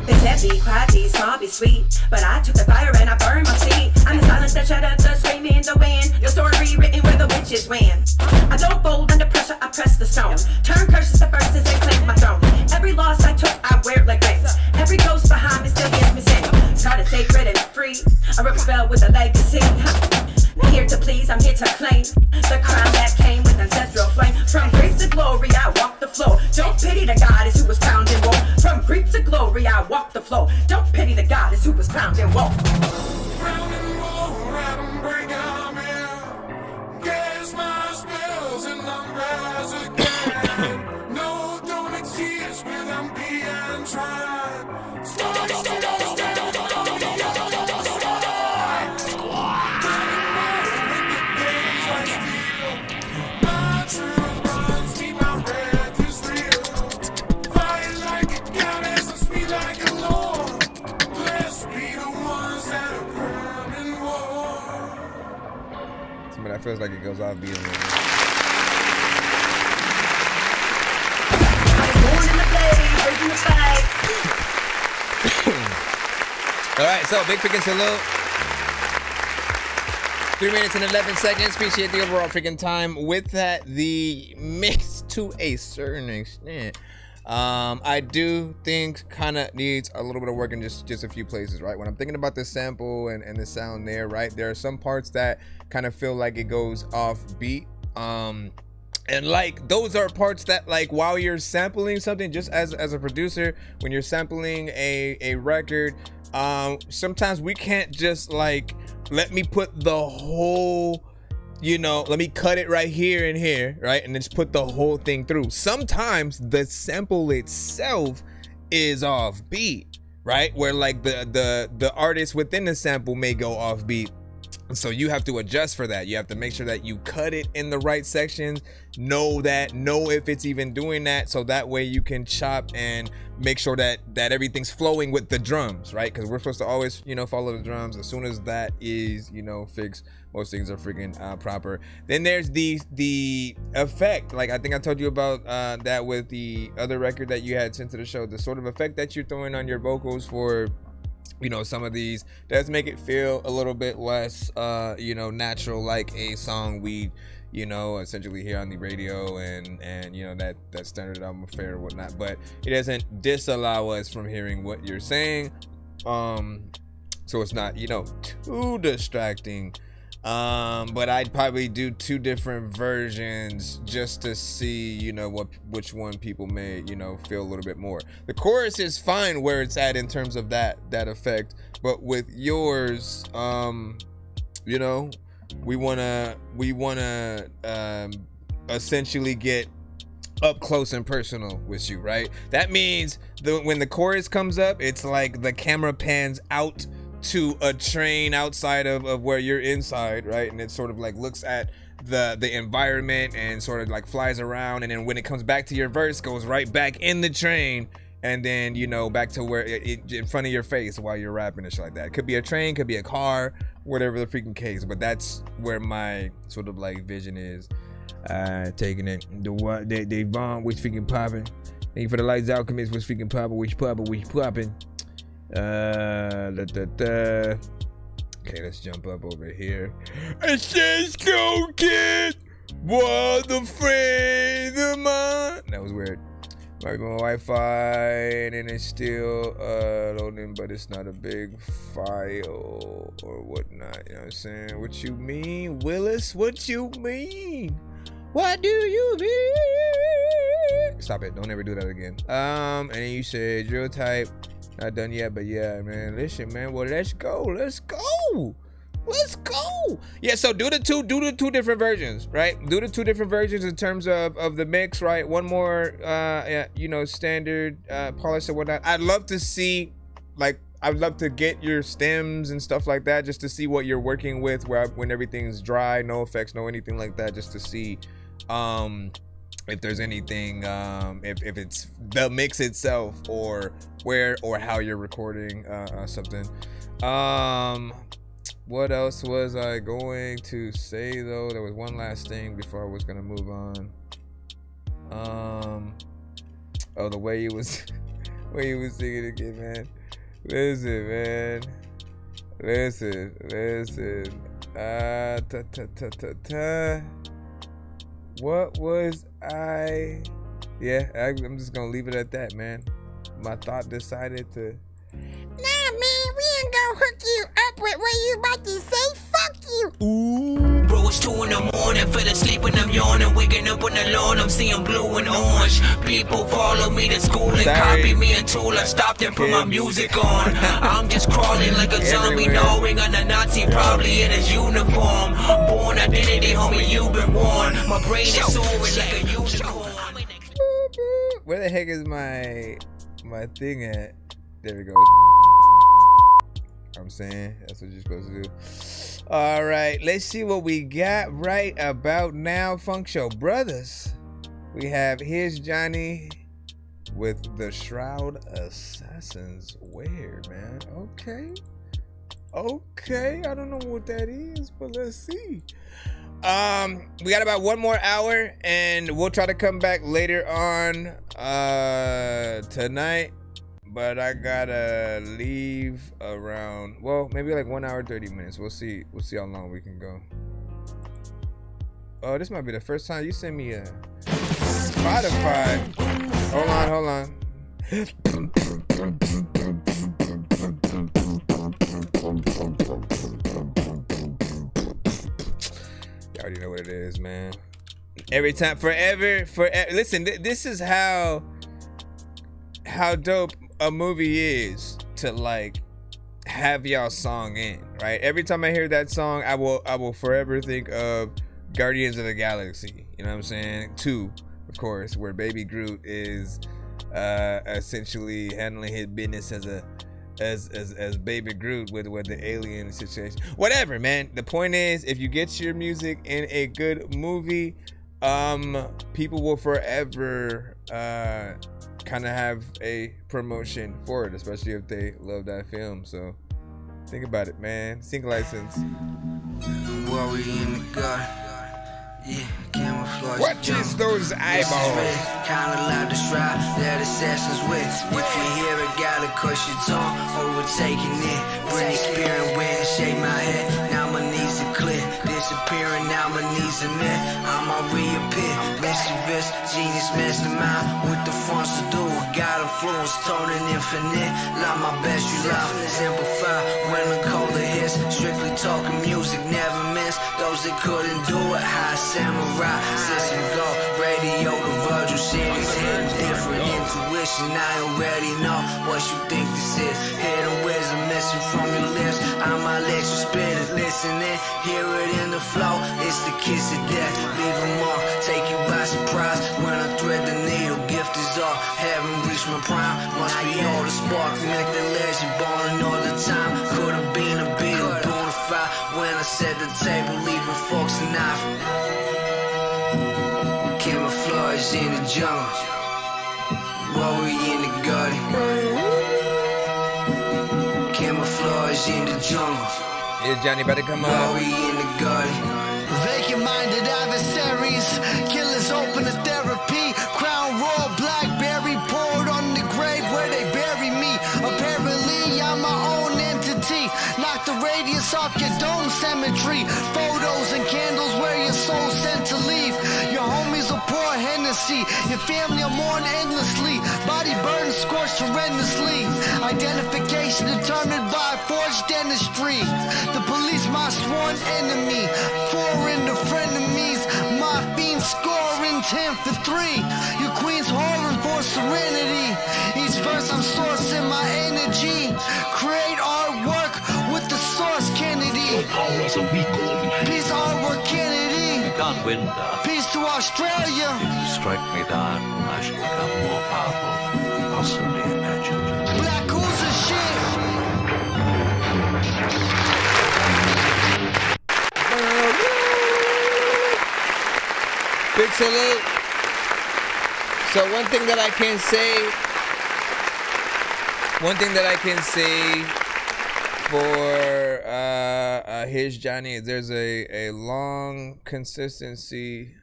It's heavy, quietly, small, be sweet. But I took the fire and I burned my seed. I'm the silence that shut up the scream in the wind. Your story rewritten where the witches win. I don't fold under pressure, I press the stone. Turn curses to verses and claim my throne. Every loss I took, I wear it like lace. Every ghost behind me still gives me sin. Started sacred and free. A rip spell with a legacy. I'm here to please, I'm here to claim the crown that came with ancestral flame. From grief to glory, I walk the floor. Don't pity the goddess who was crowned in war. From grief to glory, I walk the floor. Don't pity the goddess who was crowned in war. Round and roll, ride 'em, bring 'em here. Guess my spells and I'm rise again. No, don't exist with them being tried. but that feels like it goes off beat a little bit. All right, so big freaking salute. 3 minutes and 11 seconds. Appreciate the overall freaking time. With that, the mix to a certain extent, I do think kind of needs a little bit of work in just a few places, right? When I'm thinking about the sample and the sound there, right? There are some parts that kind of feel like it goes off beat. And like those are parts that, like, while you're sampling something, just as a producer, when you're sampling a record, sometimes we can't just like, let me put the whole, let me cut it right here and here, right? And then just put the whole thing through. Sometimes the sample itself is off beat, right? Where like the artist within the sample may go off beat. So you have to adjust for that. You have to make sure that you cut it in the right sections, know if it's even doing that, so that way you can chop and make sure that everything's flowing with the drums, right? Because we're supposed to always, follow the drums. As soon as that is, fixed, most things are freaking proper. Then there's the effect. Like I think I told you about that with the other record that you had sent to the show. The sort of effect that you're throwing on your vocals for, some of these does make it feel a little bit less, natural, like a song we, essentially hear on the radio and that standard album affair or whatnot. But it doesn't disallow us from hearing what you're saying. So it's not, too distracting. But I'd probably do 2 different versions just to see, which one people may, feel a little bit more. The chorus is fine where it's at in terms of that effect, but with yours, we wanna essentially get up close and personal with you, right? That means when the chorus comes up, it's like the camera pans out to a train outside of where you're inside, right? And it sort of like looks at the environment and sort of like flies around, and then when it comes back to your verse, goes right back in the train, and then back to where it in front of your face while you're rapping and shit like that. It could be a train, could be a car, whatever the freaking case, but that's where my sort of like vision is. Taking it. They bomb, which freaking popping. Thank you for the lights, Alchemist, which freaking popping, which popping. Okay, let's jump up over here. I says go kid, what the friend of mine. That was weird. Might be my Wi-Fi and then it's still loading, but it's not a big file or whatnot. You know what I'm saying? What you mean, Willis? What you mean? What do you mean? Stop it! Don't ever do that again. And then you said drill type. Not done yet, but yeah, man. Listen, man. Well, let's go. Yeah, so do the two different versions, right? Do the 2 different versions in terms of the mix, right? One more, standard, polish or whatnot. I'd love to see, I'd love to get your stems and stuff like that, just to see what you're working with, when everything's dry, no effects, no anything like that, just to see, if there's anything, if it's the mix itself or where or how you're recording something. What else was I going to say though? There was one last thing before I was gonna move on. The way you was singing again, man. Listen. What was I? Yeah, I'm just gonna leave it at that, man. My thought decided to. Nah, man, we ain't gonna hook you up with what you about to say. Fuck you. Ooh. Bro, it's 2 in the morning, fell asleep when I'm yawning, waking up on the lawn, I'm seeing blue and orange. People follow me to school and copy me until I stopped and put my music on. I'm just crawling like a zombie, knowing I'm a Nazi, probably in his uniform. Born identity, homie, you've been warned. My brain is soaring like a unicorn. Where the heck is my thing at? There we go. I'm saying that's what you're supposed to do. All right, let's see what we got right about now. Funk Show Brothers. We have Here's Johnny with the Shroud Assassin's Wear, man. Okay. I don't know what that is, but let's see. We got about 1 more hour, and we'll try to come back later on tonight. But I gotta leave around, well, maybe like 1 hour 30 minutes. We'll see how long we can go. Oh, this might be the first time you send me a Spotify. Hold on. You already know what it is, man. Every time, forever. Listen, this is how dope a movie is to like have y'all song in, right? Every time I hear that song, I will forever think of Guardians of the Galaxy. You know what I'm saying? 2, of course, where Baby Groot is essentially handling his business as Baby Groot with the alien situation. Whatever, man. The point is, if you get your music in a good movie, people will forever kind of have a promotion for it, especially if they love that film. So think about it, man. Sync license. While we in the garden, yeah, camouflage. What is those eyeballs? Kinda loud to strive that assassin's with. If you hear it, gotta crush your tongue, overtaking it. Bring spirit, wind, shake my head. Now my knees are clear. Disappearing, now my knees are near. I'ma reappear. Mischievous, genius, mastermind. With the funds to do, got influence, toning infinite. Like my best, you love, simplify. When the colder hits, strictly talking music, never miss. Those that couldn't do it, high samurai. System go, radio to Virgil, shit is hidden. Different intuition, I already know what you think this is. Hidden wisdom missing from your lips. I might let you spit it, listen in, hear it in the flow. It's the kiss of death, leave them all, take you by surprise. When I thread the needle, gift is all. Haven't reached my prime, must be all the spark. Make the legend, balling all the time. Could have been a Beatle, bonafide. When I set the table, leaving folks a knife. Camouflage in the jungle, while we in the garden. Camouflage in the jungle. Yeah, Johnny better come on. While we in the garden. Vacant-minded adversaries, killers open to therapy. Crown royal, blackberry poured on the grave where they bury me. Apparently, I'm my own entity. Knock the radius off your dome cemetery. Photos and candles where your soul's sent to leave. Your homies will pour Hennessy. Your family will mourn endlessly. Body burned, scorched horrendously. Identification determined by forged dentistry. The police, my sworn enemy. Foreign to frenemies. My fiends scoring 10 for 3. Your queen's whoring for serenity. Each verse I'm sourcing my energy. Create artwork with the source Kennedy. Powers a weak old. Peace artwork Kennedy. You can't win that. Peace to Australia. If you strike me down, I shall become more powerful. Possibly imagined. Black Oz and shit. Big salute. So one thing that I can say for his Johnny is there's a long consistency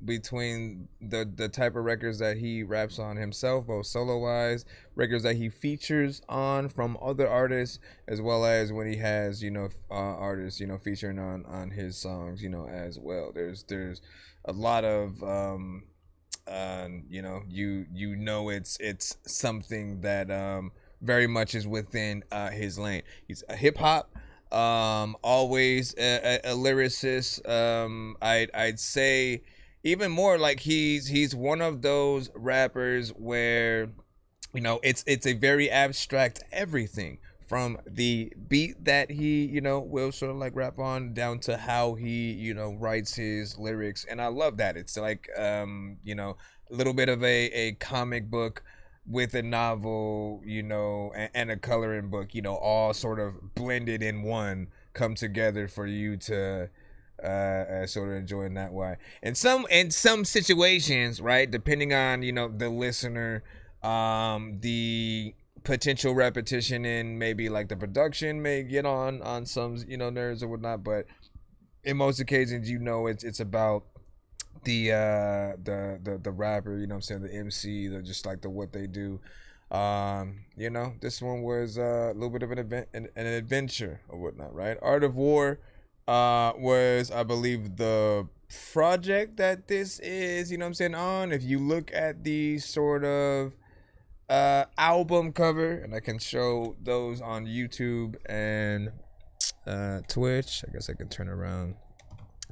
between the type of records that he raps on himself, both solo wise, records that he features on from other artists, as well as when he has artists featuring on his songs as well. There's a lot of it's something that very much is within his lane. He's a hip hop, always a lyricist. I'd say even more like he's one of those rappers where it's a very abstract everything, from the beat that he will sort of like rap on down to how he writes his lyrics. And I love that. It's like a little bit of a comic book with a novel, and a coloring book, all sort of blended in one, come together for you to sort of enjoy in that way. In some situations, right, depending on the listener, the potential repetition in maybe like the production may get on some nerves or whatnot, but in most occasions, you know, it's about the rapper, you know what I'm saying, the MC, just like what they do. You know, this one was a little bit of an adventure or whatnot, right? Art of War was, I believe, the project that this is, you know what I'm saying, on. If you look at the sort of album cover, and I can show those on YouTube and Twitch. I guess I can turn around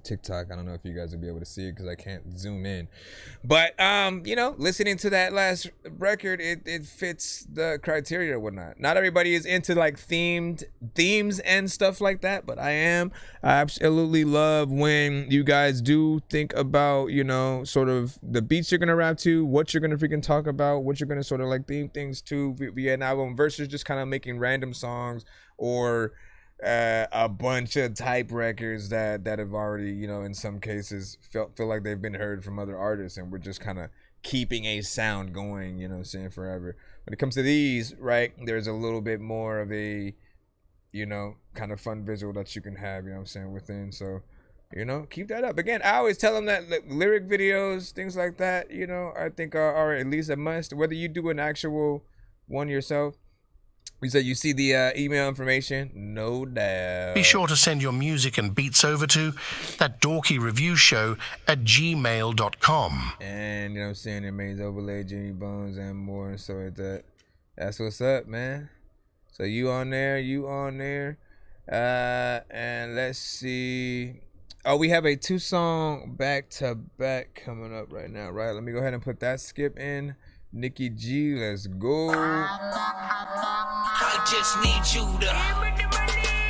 TikTok. I don't know if you guys will be able to see it because I can't zoom in. But you know, listening to that last record, it fits the criteria or whatnot. Not everybody is into like themes and stuff like that, but I am. I absolutely love when you guys do think about, you know, sort of the beats you're gonna rap to, what you're gonna freaking talk about, what you're gonna sort of like theme things to via an album versus just kind of making random songs or a bunch of type records that have already, you know, in some cases feel like they've been heard from other artists, and we're just kind of keeping a sound going, you know, saying forever. When it comes to these, right, there's a little bit more of a, you know, kind of fun visual that you can have, you know what I'm saying, within. So, you know, keep that up. Again, I always tell them that lyric videos, things like that, you know, I think are at least a must. Whether you do an actual one yourself, we said you see the email information, no doubt. Be sure to send your music and beats over to ThatDorkyReviewShow@gmail.com. And, you know what I'm saying, it means overlay, Jimmy Bones, and more and stuff like that. That's what's up, man. So you on there. And let's see. Oh, we have a 2-song back-to-back coming up right now, right? Let me go ahead and put that skip in. Nikki G, let's go. I just need you to.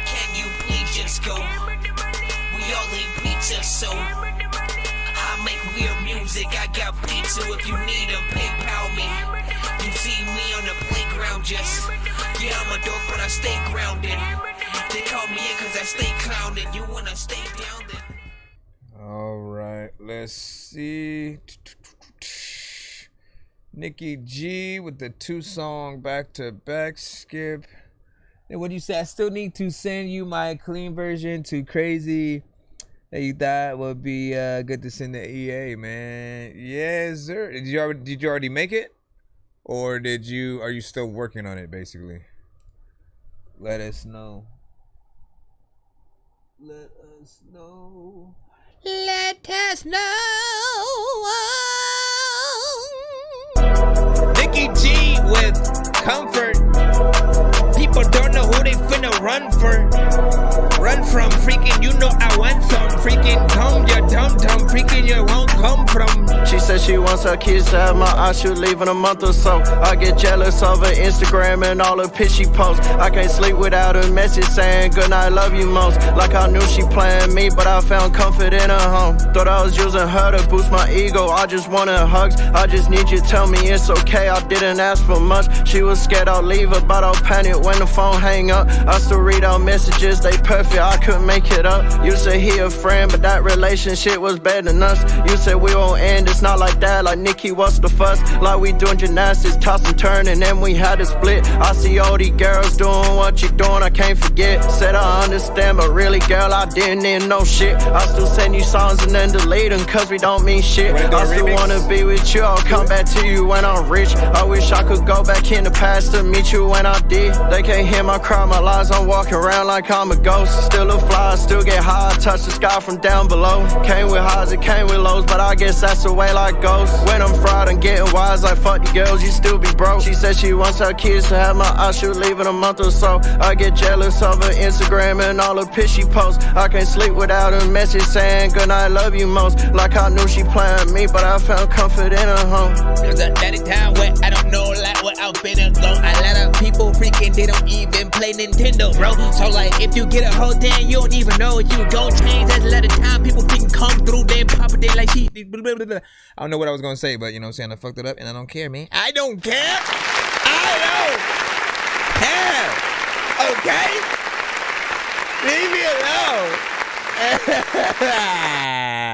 Can you please just go? We all eat pizza, so I make weird music. I got pizza if you need them. PayPal me. You see me on the playground, just yeah, I'm a dork, but I stay grounded. They call me in cause I stay clowned. You wanna stay grounded? All right, let's see. Nikki G with the 2-song back-to-back skip. And what you say? I still need to send you my clean version to Crazy. That you thought would be good to send to EA, man. Yes, sir. Did you already make it, or are you still working on it? Basically, let us know. Let us know. Let us know. Nikki G with Comfort. People don't know who they finna run for. Run from freaking, you know I want some. Freaking come, you dum-dum. Freaking you won't come from. She said she wants her kids to have my eyes. She'll leave in a month or so. I get jealous of her Instagram and all the pics she posts. I can't sleep without a message saying good night, love you most. Like I knew she playing me, but I found comfort in her home. Thought I was using her to boost my ego. I just wanted hugs. I just need you to tell me it's okay. I didn't ask for much. She was scared I'll leave her, but I'll panic when the phone hang up. I still read out messages, they perfect. I couldn't make it up. You said he a friend, but that relationship was better than us. You said we won't end. It's not like that. Like Nikki, what's the fuss? Like we doing gymnastics, toss and turn, and then we had a split. I see all these girls doing what you doing. I can't forget. Said I understand, but really, girl, I didn't even know shit. I still send you songs and then delete them, cause we don't mean shit. I still wanna be with you. I'll come back to you when I'm rich. I wish I could go back in the past to meet you when I did. They can't hear my cry, my lies. I'm walking around like I'm a ghost. Still a fly, still get high, touch the sky from down below. Came with highs, it came with lows, but I guess that's the way life goes. When I'm fried, I'm getting wise, like fuck the girls, you still be broke. She said she wants her kids to have my eyes, she'll leave in a month or so. I get jealous of her Instagram and all the pics she posts. I can't sleep without a message saying good night, love you most. Like I knew she playing me, but I found comfort in her home. There's a daddy time where I don't know like what I'm finna go. A lot of people freaking, they don't even play Nintendo, bro. So like if you get a whole thing, you don't even know you gon' change. There's a lot of time people freaking come through, then pop it, they like she. I don't know what I was gonna say, but you know what I'm saying, I fucked it up and I don't care, man. I don't care. I don't care. Okay? Leave me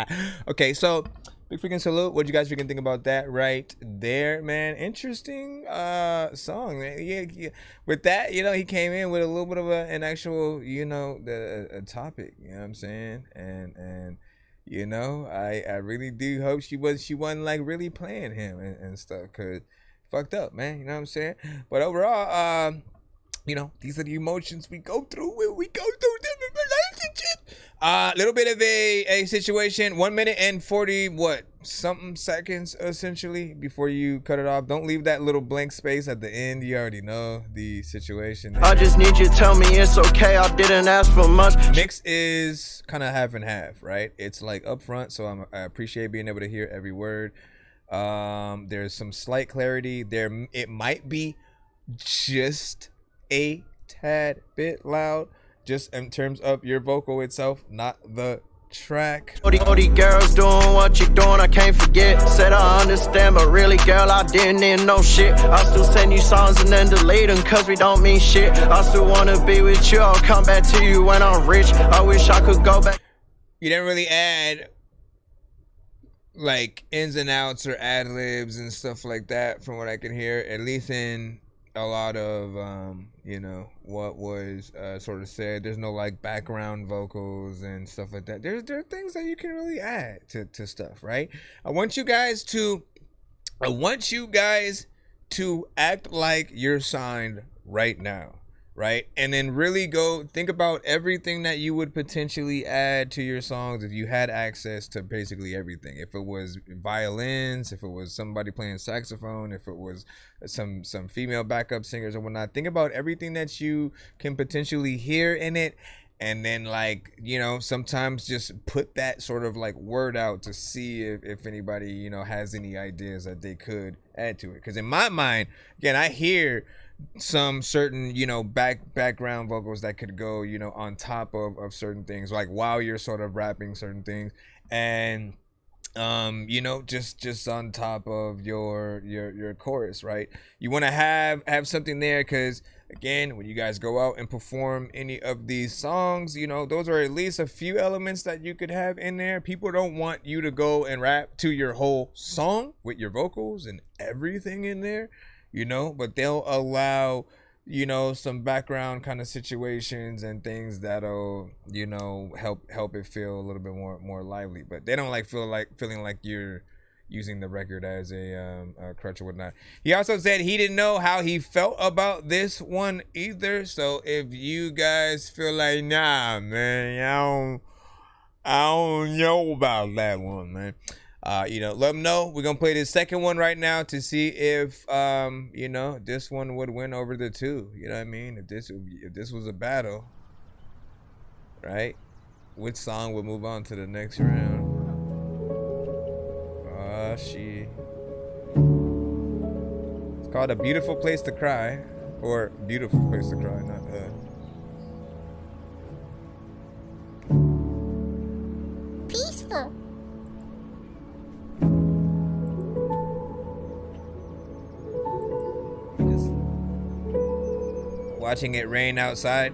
alone. Okay, so Big freaking salute. What you guys freaking think about that right there, man? Interesting song, man. Yeah. With that, he came in with a little bit of an actual, a topic. You know what I'm saying? And I really do hope she wasn't like really playing him and stuff, cause fucked up, man. You know what I'm saying? But overall, these are the emotions we go through when we go through different relationships. Little bit of a situation, 1 minute and 40 something seconds essentially before you cut it off. Don't leave that little blank space at the end. You already know the situation. I just need you to tell me it's okay. I didn't ask for much. Mix is kind of half and half, right? It's like up front, so I appreciate being able to hear every word. There's some slight clarity there. It might be just a tad bit loud, just in terms of your vocal itself, not the track. All these girls doing what you doing, I can't forget. Said I understand, but really, girl, I didn't even know shit. I still send you songs and then delete them, cause we don't mean shit. I still wanna be with you, I'll come back to you when I'm rich. I wish I could go back. You didn't really add like ins and outs or ad libs and stuff like that, from what I can hear, at least in a lot of what was sort of said. There's no like background vocals and stuff like that. There are things that you can really add to stuff, right? I want you guys to act like you're signed right now, right? And then really go think about everything that you would potentially add to your songs if you had access to basically everything. If it was violins, if it was somebody playing saxophone, if it was some female backup singers or whatnot, think about everything that you can potentially hear in it. And then sometimes just put that sort of like word out to see if anybody, has any ideas that they could add to it. Because in my mind, again, I hear some certain background vocals that could go on top of certain things, like while you're sort of rapping certain things, and just on top of your chorus, right? You want to have something there, because again, when you guys go out and perform any of these songs, those are at least a few elements that you could have in there. People don't want you to go and rap to your whole song with your vocals and everything in there, but they'll allow, some background kind of situations and things that'll, help it feel a little bit more lively. But they don't feeling like you're using the record as a crutch or whatnot. He also said he didn't know how he felt about this one either. So if you guys feel like, nah, man, I don't know about that one, man. Let them know. We're gonna play the second one right now to see if this one would win over the two. You know what I mean? If this was a battle, right? Which song would move on to the next round? Oh shit. It's called A Beautiful Place to Cry, or Beautiful Place to Cry, not Peaceful. Watching it rain outside.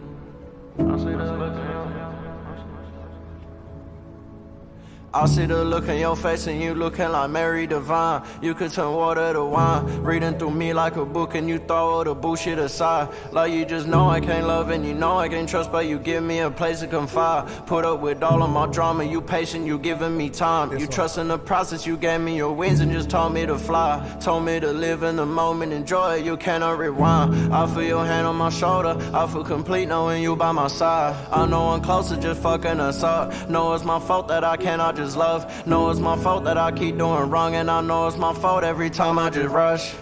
I see the look in your face and you looking like Mary Divine. You could turn water to wine, reading through me like a book, and you throw all the bullshit aside. Like you just know I can't love and you know I can't trust, but you give me a place to confide. Put up with all of my drama, you patient, you giving me time. You trust in the process, you gave me your wings and just told me to fly. Told me to live in the moment, enjoy it, you cannot rewind. I feel your hand on my shoulder, I feel complete knowing you by my side. I know I'm closer, just fucking us up. Know it's my fault that I cannot just love. Know it's my fault that I keep doing wrong, and I know it's my fault every time I just rush.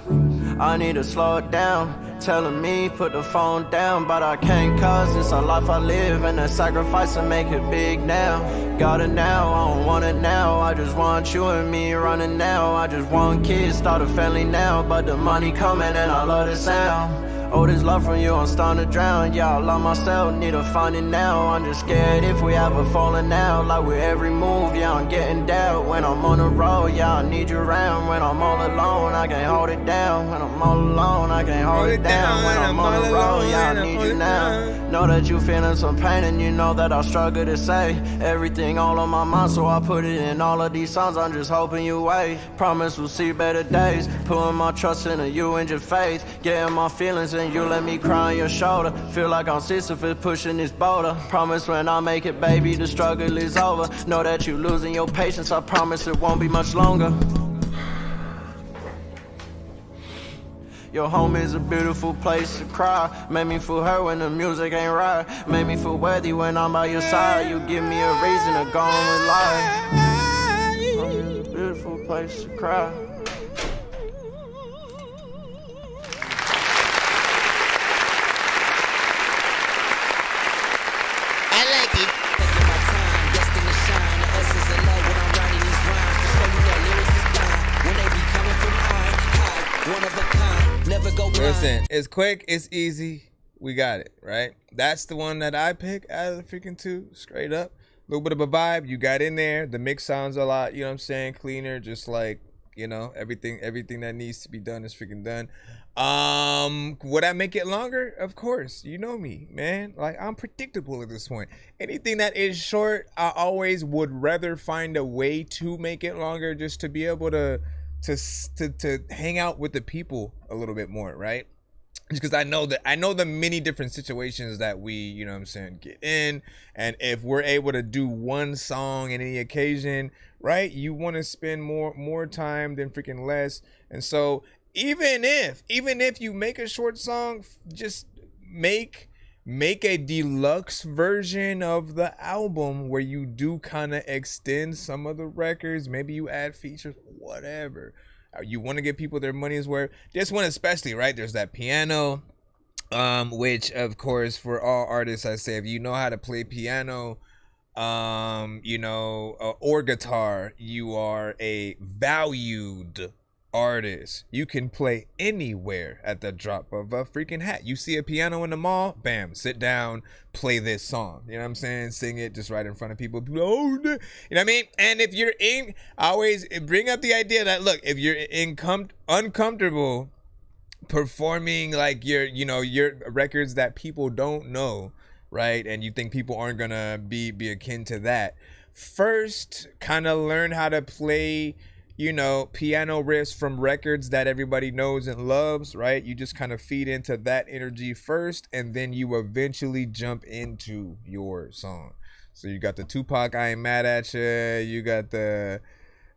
I need to slow it down, telling me put the phone down, but I can't, cause it's a life I live and a sacrifice to make it big now. Got it now, I don't want it now, I just want you and me running now. I just want kids, start a family now, but the money coming and I love the sound. Oh, this love from you, I'm starting to drown. Yeah, I love myself, need to find it now. I'm just scared if we ever falling out. Like with every move, yeah, I'm getting down. When I'm on the road, yeah, I need you around. When I'm all alone, I can't hold it down. When I'm all alone, I can't hold it down. When I'm on the road, yeah, I need you now. Know that you feeling some pain and you know that I struggle to say everything all on my mind, so I put it in all of these songs. I'm just hoping you wait. Promise we'll see better days. Putting my trust into you and your faith. Getting my feelings and you let me cry on your shoulder. Feel like I'm Sisyphus pushing this boulder. Promise when I make it, baby, the struggle is over. Know that you losing your patience. I promise it won't be much longer. Your home is a beautiful place to cry. Make me feel hurt when the music ain't right. Make me feel worthy when I'm by your side. You give me a reason to go on with life. Home is a beautiful place to cry. I like it. Taking my time, destined to shine. The essence of love when I'm writing these rhymes. To show you that lyrics is fine. When they be coming from high, one of a kind. Never go blind. Listen, it's quick, it's easy. We got it, right? That's the one that I pick out of the freaking two, straight up. A little bit of a vibe. You got in there. The mix sounds a lot, you know what I'm saying, cleaner, just like, you know, everything that needs to be done is freaking done. Would I make it longer? Of course. You know me, man. Like, I'm predictable at this point. Anything that is short, I always would rather find a way to make it longer, just to be able to hang out with the people a little bit more, right? Because I know the many different situations that we, you know what I'm saying, get in. And if we're able to do one song in any occasion, right, you want to spend more time than freaking less. And so even if you make a short song, just make a deluxe version of the album where you do kind of extend some of the records. Maybe you add features, whatever. You want to give people their money's worth. This one especially, right? There's that piano, which of course for all artists, I say, if you know how to play piano, you know, or guitar, you are a valued artist. You can play anywhere at the drop of a freaking hat. You see a piano in the mall, bam, sit down, play this song. You know what I'm saying? Sing it just right in front of people. Oh, you know what I mean? And if you're I always bring up the idea that, look, if you're uncomfortable performing like your records that people don't know, right? And you think people aren't gonna be akin to that, first kind of learn how to play, you know, piano riffs from records that everybody knows and loves, right? You just kind of feed into that energy first, and then you eventually jump into your song. So you got the Tupac I Ain't Mad At Ya, you got the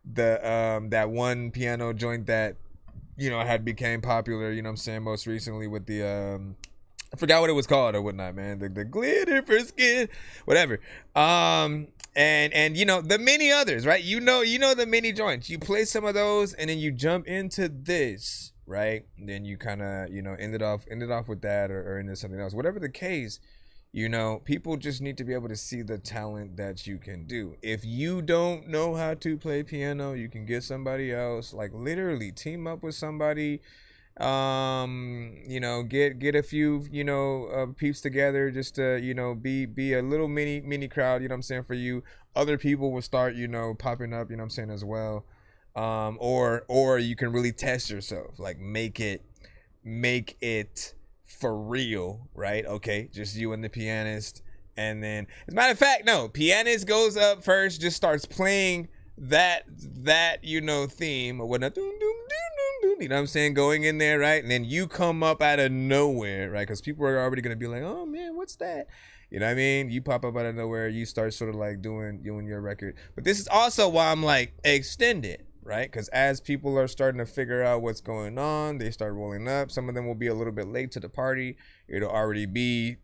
that one piano joint that, you know, had became popular, you know what I'm saying, most recently with the I forgot what it was called or whatnot, man. The glitter for skin, whatever. And you know, the many others, right? You know the many joints. You play some of those and then you jump into this, right? And then you kind of, you know, ended off with that or into something else. Whatever the case, you know, people just need to be able to see the talent that you can do. If you don't know how to play piano, you can get somebody else, like literally team up with somebody. You know, get a few, you know, peeps together just to, you know, be a little mini crowd, you know what I'm saying, for you. Other people will start, you know, popping up, you know what I'm saying, as well. Or you can really test yourself, like make it for real, right? Okay, just you and the pianist, and then, as a matter of fact, no, pianist goes up first, just starts playing that you know, theme or whatnot, you know what I'm saying, going in there, right? And then you come up out of nowhere, right? Because people are already gonna be like, oh man, what's that? You know what I mean? You pop up out of nowhere, you start sort of like doing your record. But this is also why I'm like, extend it, right? Because as people are starting to figure out what's going on, they start rolling up. Some of them will be a little bit late to the party. It'll already be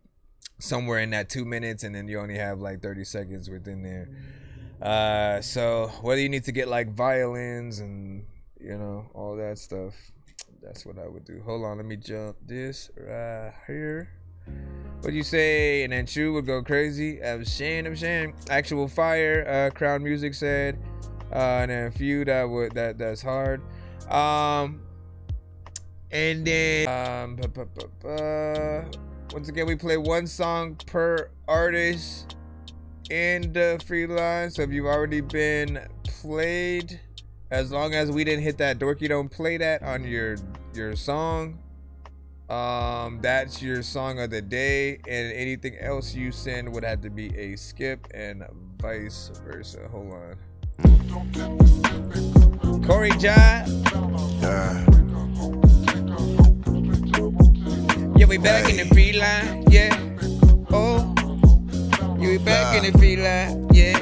somewhere in that 2 minutes, and then you only have like 30 seconds within there. So whether you need to get like violins and, you know, all that stuff, that's what I would do. Hold on, let me jump this right here. What'd you say? And then Chu would go crazy. I'm saying. Actual fire. Crown Music said. And then Few, that's hard. And then once again, we play one song per artist in the free line. So if you've already been played, as long as we didn't hit that Dorky don't play that on your song, that's your song of the day, and anything else you send would have to be a skip and vice versa. Hold on. Corey Jai. Yeah, we back in the free line. Yeah. Oh. Yeah, we back in the free line. Yeah.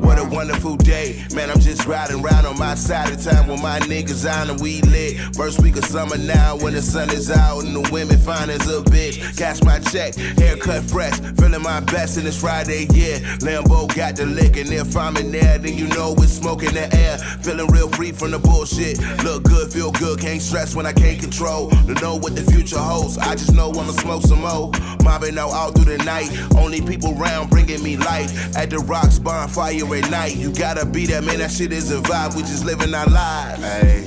What a wonderful day, man. I'm just riding around on my side of town with my niggas on and we lit. First week of summer now when the sun is out and the women fine as a bitch. Cash my check, haircut fresh, feeling my best in this Friday, yeah. Lambo got the lick, and if I'm in there, then you know it's smoke in the air. Feeling real free from the bullshit. Look good, feel good, can't stress when I can't control. To know what the future holds, I just know I'ma smoke some more. Mobbing out all through the night, only people round bringing me light. At the Rocks bonfire at night, you gotta be there, man, that shit is a vibe. We just living our lives. Hey,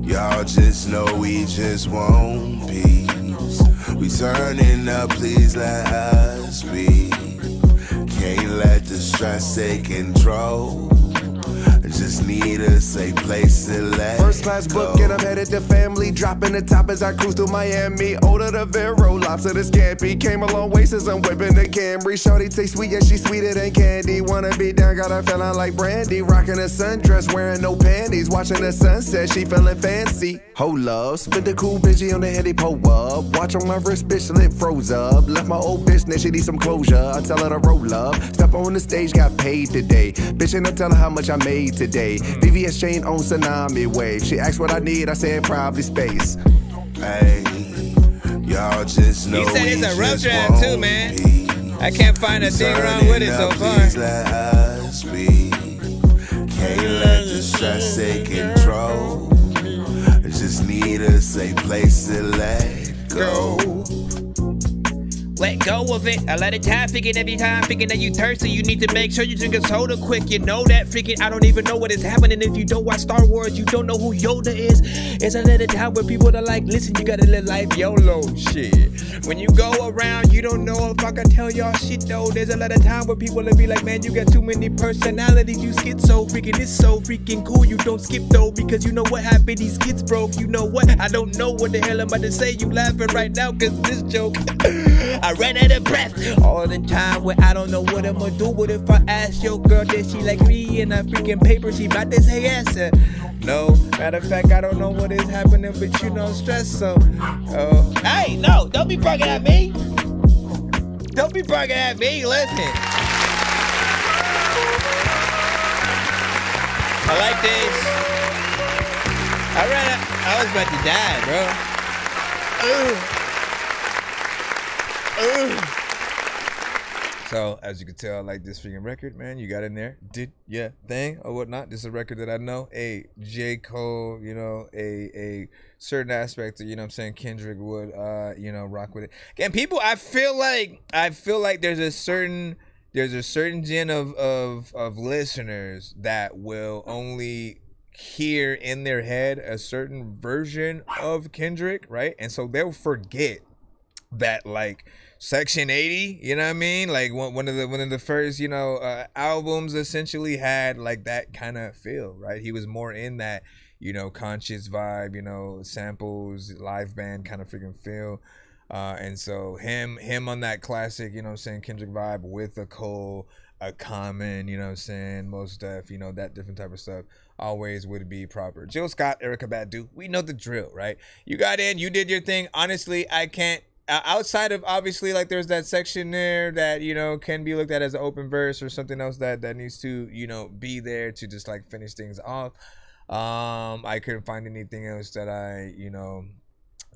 y'all just know we just want peace. We turning up, please let us be. Can't let the stress take control. Just need a safe place to let First class book and I'm headed to family. Dropping the top as I cruise through Miami. Older the Vero, lobster the scampi. Came a long way since I'm whipping the Camry. Shorty tastes sweet, yeah, she sweeter than candy. Wanna be down, got her feeling like brandy. Rocking a sundress, wearing no panties. Watching the sunset, she feeling fancy. Hold up, spit the cool bitchy on the heady pull up. Watch on my wrist, bitch, lit froze up. Left my old bitch, now she need some closure. I tell her to roll up. Step on the stage, got paid today. Bitch, and I tell her how much I made today. VVS chain on tsunami wave. She asked what I need, I said probably space. Hey, y'all just know he said it's a rough draft too, man. I can't find a thing wrong with it so far. Let us be. Can't let the stress take control. Just need a safe place to let go. Let go of it. A lot of time thinking every time thinking that you thirsty. You need to make sure you drink a soda quick. You know that freaking I don't even know what is happening. If you don't watch Star Wars, you don't know who Yoda is. It's a little time where people are like, listen, you gotta live life YOLO shit. When you go around, you don't know if I can tell y'all shit though. There's a lot of time where people will be like, man, you got too many personalities. You schizo freaking, it's so freaking cool. You don't skip though, because you know what happened. These kids broke. You know what? I don't know what the hell I'm about to say. You laughing right now, cause this joke. I ran out of breath all the time where I don't know what I'm gonna do. What if I ask your girl that she like me in a freaking paper? She about to say yes. No, matter of fact, I don't know what is happening, but you don't stress. So, hey, no, don't be barking at me. Don't be barking at me. Listen, I like this. I was about to die, bro. So, as you can tell, I like this freaking record, man. You got in there, did your thing or whatnot. This is a record that I know. A J. Cole, you know, a certain aspect of, you know what I'm saying, Kendrick would, you know, rock with it. Again, people, I feel like there's a certain gen of listeners that will only hear in their head a certain version of Kendrick, right? And so they'll forget that, like, Section 80, you know what I mean? Like one of the first, you know, albums essentially had like that kind of feel, right? He was more in that, you know, conscious vibe, you know, samples, live band kind of freaking feel. And so him on that classic, you know what I'm saying, Kendrick vibe with a Cole, a Common, you know what I'm saying, Mos Def, you know, that different type of stuff always would be proper. Jill Scott, Erykah Badu, we know the drill, right? You got in, you did your thing. Honestly, I can't, outside of obviously like there's that section there that, you know, can be looked at as an open verse or something else that needs to, you know, be there to just like finish things off. I couldn't find anything else that I, you know,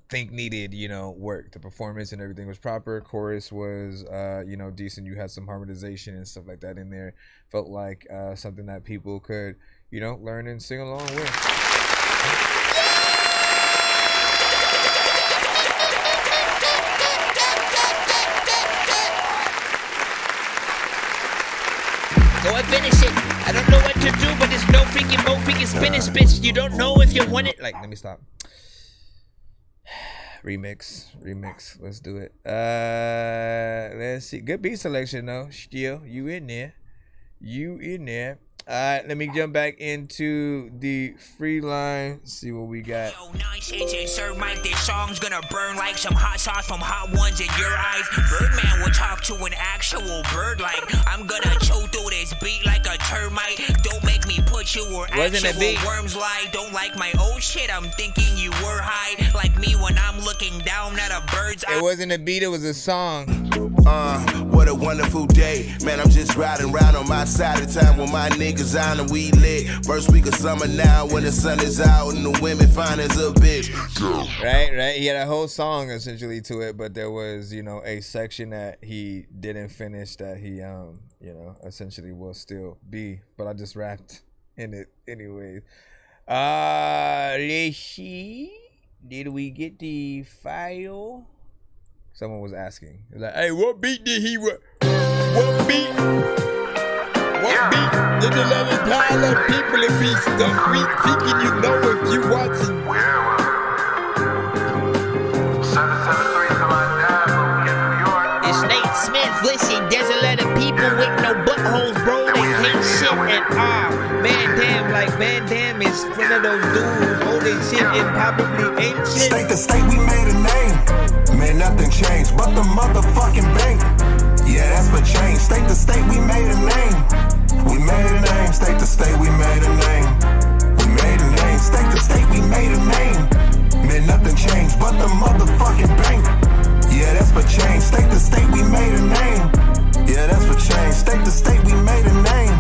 think needed, you know, work. The performance and everything was proper. Chorus was, you know, decent. You had some harmonization and stuff like that in there. Felt like something that people could, you know, learn and sing along with. Go and finish it. I don't know what to do, but there's no freaking mo freaking spinach, bitch. You don't know if you want it. Like, let me stop. Remix. Let's do it. Let's see. Good beat selection though. Still, you in there. Alright, let me jump back into the free line. See what we got. Yo, Nonsenze and Sir Mike, this song's gonna burn like some hot sauce from hot ones in your eyes. Birdman will talk to an actual bird like I'm gonna chew through this beat like a termite. Don't make me put you where Wasn't a actual beat. worms lie. Don't like my old shit, I'm thinking you were high. Like me when I'm looking down at a bird's eye. It wasn't a beat, it was a song. What a wonderful day. Man, I'm just riding around on my side of town with my niggas on and we lit. First week of summer now when the sun is out and the women fine as a bitch. Right. He had a whole song essentially to it, but there was, a section that he didn't finish that he, essentially will still be. But I just rapped in it anyways. Let's see. Did we get the file? Someone was asking. Like, hey, what beat did he What beat? What beat? Did you let it pile of people if we stuck? We thinking you know if you watching. It's Nate Smith. Listen, there's a lot of people with no buttholes, bro. They can't shit and Van Damme is one of those dudes, old as shit and probably ain't shit. State to state, we made a name. Man, nothing changed but the motherfucking bank. Yeah, that's for change. State to state, we made a name. We made a name. State to state, we made a name. We made a name. State to state, we made a name. Man, nothing changed but the motherfucking bank. Yeah, that's for change. State to state, we made a name. Yeah, that's for change. State to state, we made a name.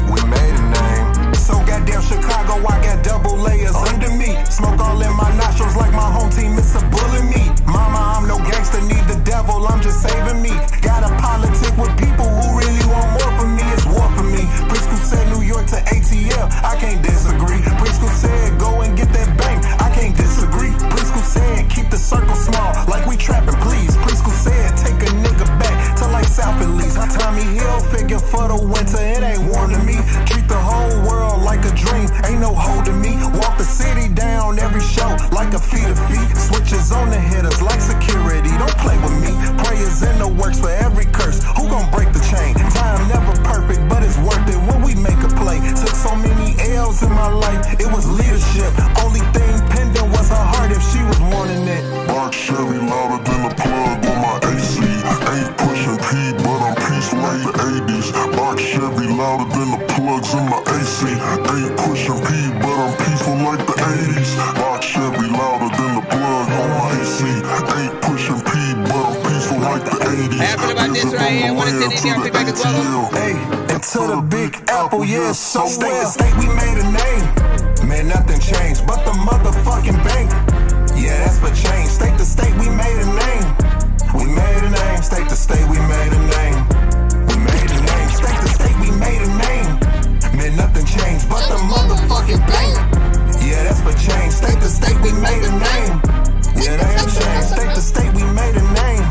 We made a name. So goddamn Chicago, I got double layers under me. Smoke all in my nostrils like my home team, it's a bullet me. Mama, I'm no gangster, need the devil, I'm just saving me. Got a politic with people who really want more from me, it's war for me. Preschool said New York to ATL, I can't disagree. Preschool said go and get that bank, I can't disagree. Preschool said keep the circle small, like we trapping please. Preschool said take a nigga back to like South at least. Tommy Hilfiger for the winter, it ain't warm to me. Treat the whole world like a dream, ain't no holding me. Walk the city down every show like a feet of feet. Switches on the hitters like security, don't play with me. Prayers in the works for every curse, who gon' break the chain? Time never perfect, but it's worth it when we make a play. Took so many L's in my life, it was leadership. Only thing pending was her heart if she was wanting it. Box Chevy louder than the plug on my AC. Ain't pushing P, but I'm peace like the 80s. Box Chevy louder than the plugs in my AC. Ain't pushing P, but I'm peaceful like the 80s. Box Chevy louder than the plug on my AC. Ain't pushing P, but I'm peaceful like the 80s. After about this right here, what is it? I'll be back as well. Hey, into the Big Apple, yeah, so state to state, we made a name. Man, nothing changed but the motherfucking bank. Yeah, that's for change. State to state, we made a name. We made a name. State to state, we made a name. We made a name. State to state, we made a name. Man, nothing changed but the motherfucking bank. Yeah, that's for change. State to state, we made a name. Yeah, that's for change. State to state, we made a name.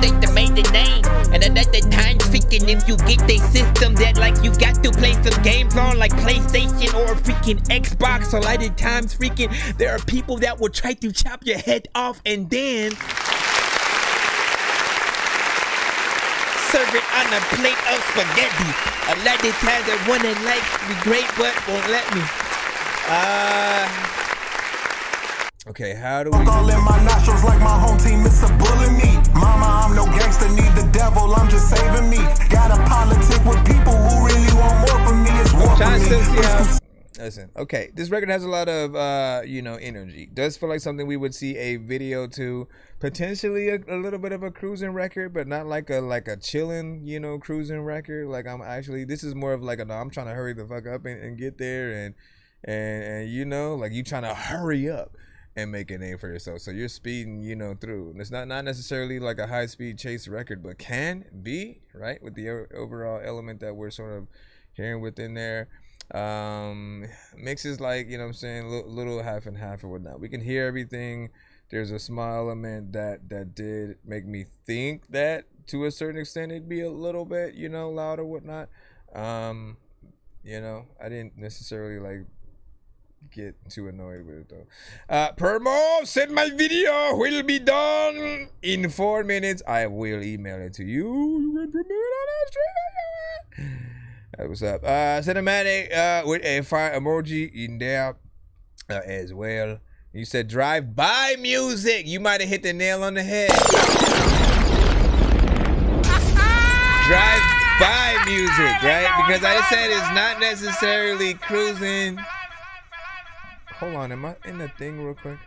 They made the name. And at the time freaking if you get the system that like you got to play some games on like PlayStation or freaking Xbox. A lot of times freaking there are people that will try to chop your head off and then serve it on a plate of spaghetti. A lot of times I wanna like be great but won't let me. Okay, how do we all in my nostrils like my home team, it's a bullet me. Mama, I'm no gangster, need the devil, I'm just saving me. Got a politic with people who really want more from me, it's war for me. Listen, okay, this record has a lot of energy. Does feel like something we would see a video to, potentially a little bit of a cruising record, but not like a chilling, cruising record. Like this is more of like I'm trying to hurry the fuck up and get there and like you trying to hurry up and make a name for yourself. So you're speeding, through. And it's not necessarily like a high-speed chase record, but can be, right? With the overall element that we're sort of hearing within there. Mixes like, little half and half or whatnot. We can hear everything. There's a small element that did make me think that to a certain extent it'd be a little bit, you know, loud or whatnot. You know, I didn't necessarily like get too annoyed with it though. Permo, send my video, will be done in 4 minutes. I will email it to you. You can premiere it on that stream. That was up. Cinematic with a fire emoji in there as well. You said drive-by music. You might have hit the nail on the head. Drive-by music, right? Because I said it's not necessarily cruising. Hold on, am I in the thing real quick?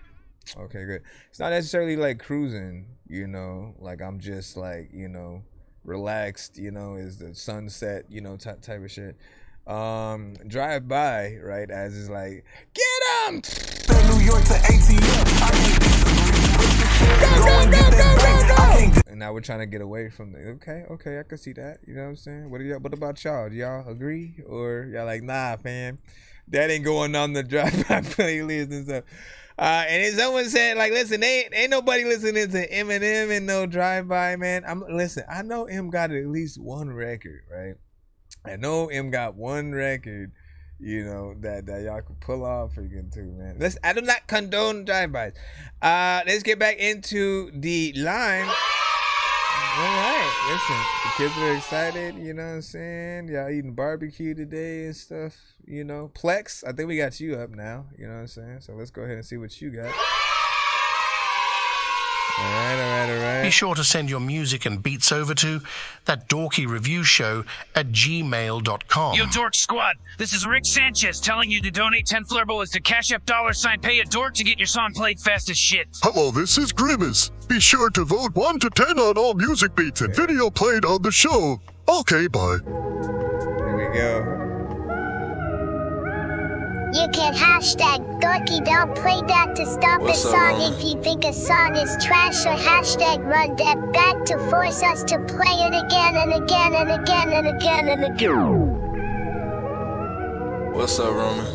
Okay, good. It's not necessarily like cruising, you know, like I'm just like, you know, relaxed, you know, is the sunset, you know, type of shit. Drive by, right, as is like, get him! New York to ATL. Go! And now we're trying to get away from the, okay, I can see that, you know what I'm saying? What about y'all? Do y'all agree? Or y'all like, nah, fam, that ain't going on the drive-by playlist and stuff. And then someone said, like, listen, ain't nobody listening to Eminem and no drive-by, man. Listen, I know M got at least one record, right? I know M got one record, you know, that y'all can pull off freaking too, man. I do not condone drive-bys. Let's get back into the line. All right, listen, the kids are excited, you know what I'm saying? Y'all eating barbecue today and stuff, you know. Plex, I think we got you up now, you know what I'm saying? So let's go ahead and see what you got. All right. Be sure to send your music and beats over to ThatDorkyReviewShow@gmail.com. Yo, Dork Squad, this is Rick Sanchez telling you to donate 10 flurballs to Cash App $pay a dork to get your song played fast as shit. Hello, this is Grimace. Be sure to vote 1 to 10 on all music beats and video played on the show. Okay, bye. Here we go. You can hashtag Dorky, don't play that to stop a song if you think a song is trash, or hashtag run that back to force us to play it again and again and again and again and again. What's up, Roman?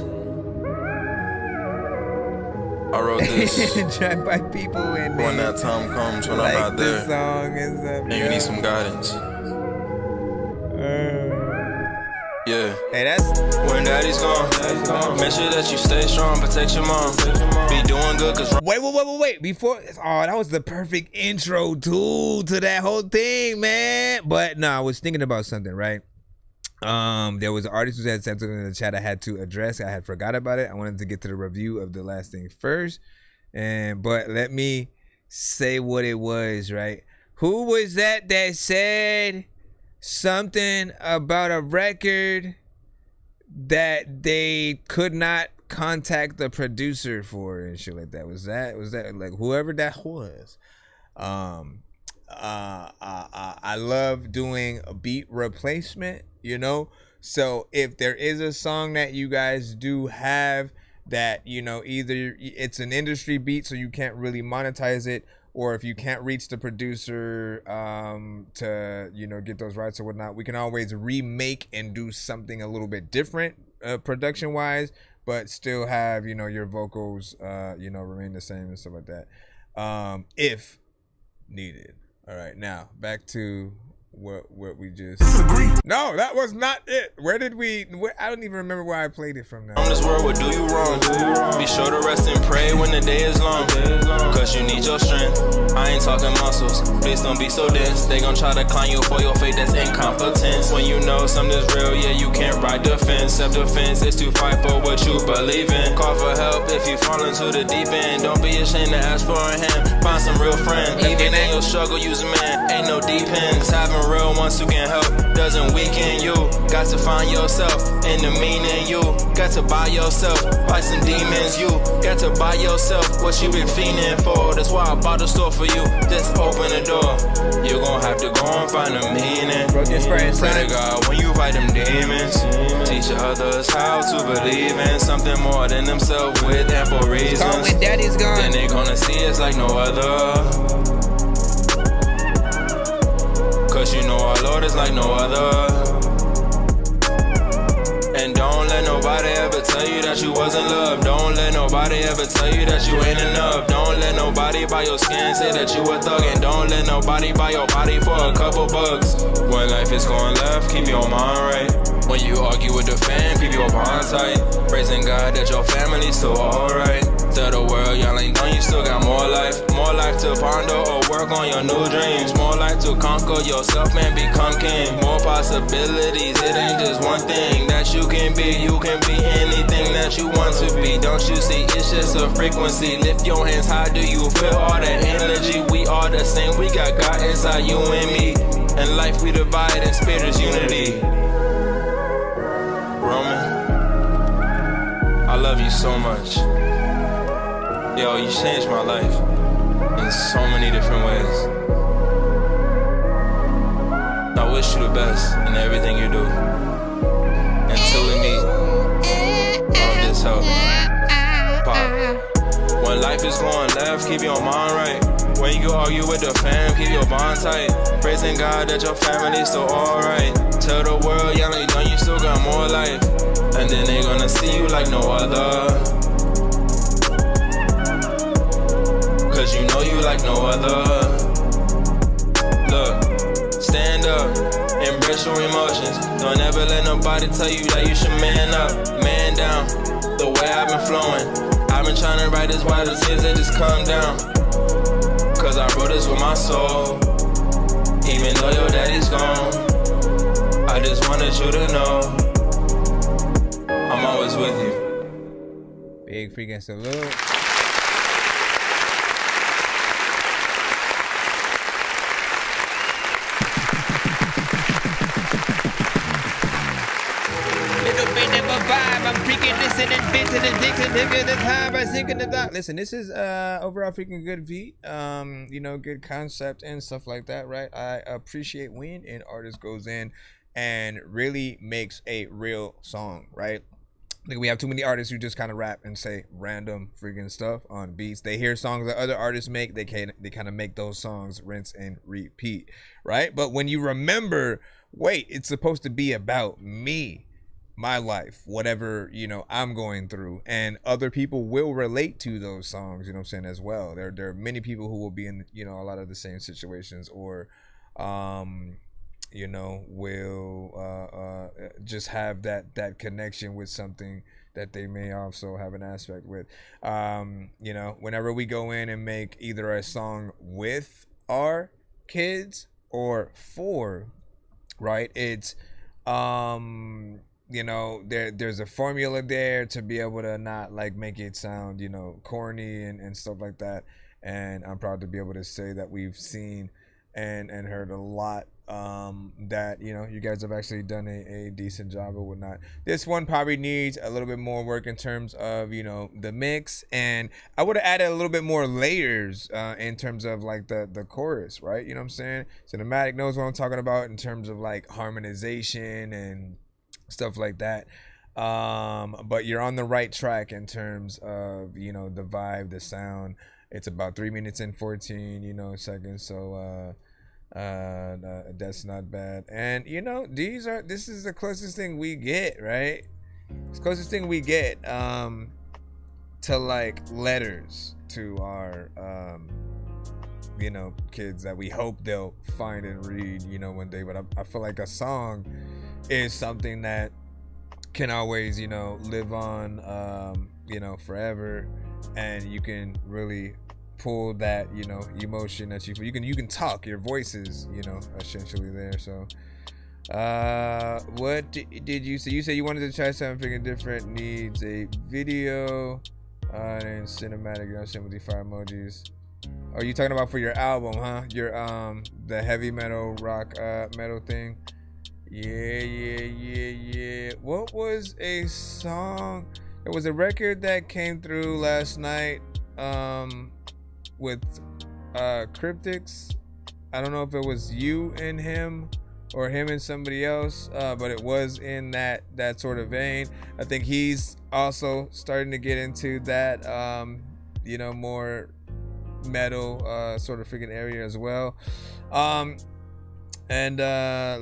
I wrote this Drive by people and when that time comes when like I'm not there song and stuff, and you need some guidance. Yeah. Hey, that's when daddy's gone. Make sure that you stay strong, protect your mom. Be doing good, cause wait. Before, that was the perfect intro to that whole thing, man. But no, I was thinking about something, right? There was an artist who had said something in the chat I had to address. I had forgot about it. I wanted to get to the review of the last thing first. But let me say what it was, right? Who was that said something about a record that they could not contact the producer for and shit like that? Was that like whoever that was? I love doing a beat replacement, you know? So if there is a song that you guys do have that, you know, either it's an industry beat so you can't really monetize it, or if you can't reach the producer to, you know, get those rights or whatnot, we can always remake and do something a little bit different production wise, but still have, you know, your vocals, you know, remain the same and stuff like that, if needed. All right, now back to what we just disagree. No, that was not it. I don't even remember where I played it from now. On this world will do you wrong. Be sure to rest and pray when the day is long, cause you need your strength. I ain't talking muscles, please don't be so dense. They gon' try to clown you for your faith, that's incompetence. When you know something's real, yeah, you can't ride the fence. Self-defense is to fight for what you believe in. Call for help if you fall into the deep end. Don't be ashamed to ask for a hand. Find some real friends. Even in your struggle, use a man. Ain't no deep ends. Having real ones who can help doesn't weaken you. Got to find yourself in the meaning. You got to buy yourself fight some demons. You got to buy yourself what you been fiending for. That's why I bought the store for you. Just open the door. You gon' have to go and find the meaning. Pray to God when you fight them demons. Teach others how to believe in something more than themselves with ample reasons. When daddy's gone, then they gonna see us like no other. Cause you know our Lord is like no other. And don't let nobody ever tell you that that you wasn't loved. Don't let nobody ever tell you that you ain't enough. Don't let nobody buy your skin, say that you a thug. And don't let nobody buy your body for a couple bucks. When life is going left, keep your mind right. When you argue with the fam, keep your bond tight. Praising God that your family's still alright. Tell the world y'all ain't done, you still got more life. More life to ponder or work on your new dreams. More life to conquer yourself, man, become king. More possibilities, it ain't just one thing that you can be. You can be anything that you want to be. Don't you see, it's just a frequency. Lift your hands high, do you feel all that energy? We are the same, we got God inside you and me. In life we divide, and spirit is unity. Roman, I love you so much. Yo, you changed my life in so many different ways. I wish you the best in everything you do. Until we meet on this house. Pop. When life is going left, keep your mind right. When you argue with the fam, keep your bond tight. Praising God that your family's still alright. Tell the world y'all ain't done, you still got more life. And then they gonna see you like no other. Cause you know you like no other. Look, stand up, embrace your emotions. Don't ever let nobody tell you that you should man up, man down. The way I've been flowing, I've been trying to write this while the tears they just come down. Cause I wrote this with my soul. Even though your daddy's gone, I just wanted you to know I'm always with you. Big freaking salute. I'm freaking listening, bits and addicted, nigga, the time I sink in the dark. Listen, this is overall freaking good beat. You know, good concept and stuff like that, right? I appreciate when an artist goes in and really makes a real song, right? Like, we have too many artists who just kind of rap and say random freaking stuff on beats. They hear songs that other artists make, they kind of make those songs rinse and repeat, right? But when you remember, wait, it's supposed to be about me, my life, whatever, you know, I'm going through, and other people will relate to those songs, you know what I'm saying, as well. There are many people who will be in, you know, a lot of the same situations, or you know, will just have that connection with something that they may also have an aspect with. You know, whenever we go in and make either a song with our kids or for, right, it's you know, there's a formula there to be able to not like make it sound, you know, corny and stuff like that. And I'm proud to be able to say that we've seen and heard a lot that, you know, you guys have actually done a decent job or whatnot. This one probably needs a little bit more work in terms of, you know, the mix, and I would have added a little bit more layers in terms of like the chorus, right? You know what I'm saying? Cinematic knows what I'm talking about in terms of like harmonization and stuff like that. But you're on the right track in terms of, you know, the vibe, the sound. It's about 3 minutes and 14, you know, seconds. So that's not bad. And you know, this is the closest thing we get, right? It's the closest thing we get to like letters to our you know, kids that we hope they'll find and read, you know, one day. But I feel like a song is something that can always, you know, live on, you know, forever, and you can really pull that, you know, emotion that you can talk. Your voice is, you know, essentially there. So what did you say? You said you wanted to try something different. Needs a video and cinematic, you know, same with the fire emojis. Are you talking about for your album, huh? Your the heavy metal rock metal thing? Yeah. What was a song? There was a record that came through last night with Cryptics. I don't know if it was you and him or him and somebody else, but it was in that sort of vein. I think he's also starting to get into that you know, more metal sort of freaking area as well. And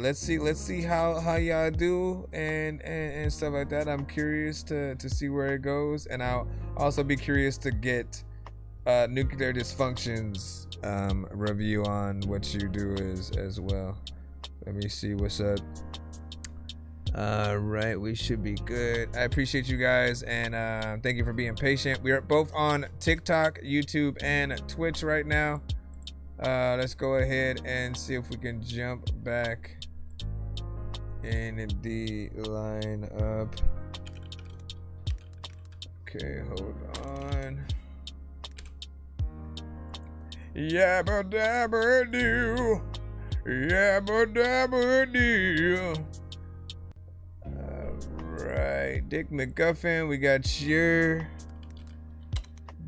let's see how y'all do and stuff like that. I'm curious to see where it goes, and I'll also be curious to get Nuclear Dysfunction's review on what you do as well. Let me see what's up. Right, we should be good. I appreciate you guys, and thank you for being patient. We are both on TikTok, YouTube, and Twitch right now. Let's go ahead and see if we can jump back in the lineup. Okay, hold on. Yabba dabba doo. Yabba dabba doo. Alright, Dick McGuffin, we got your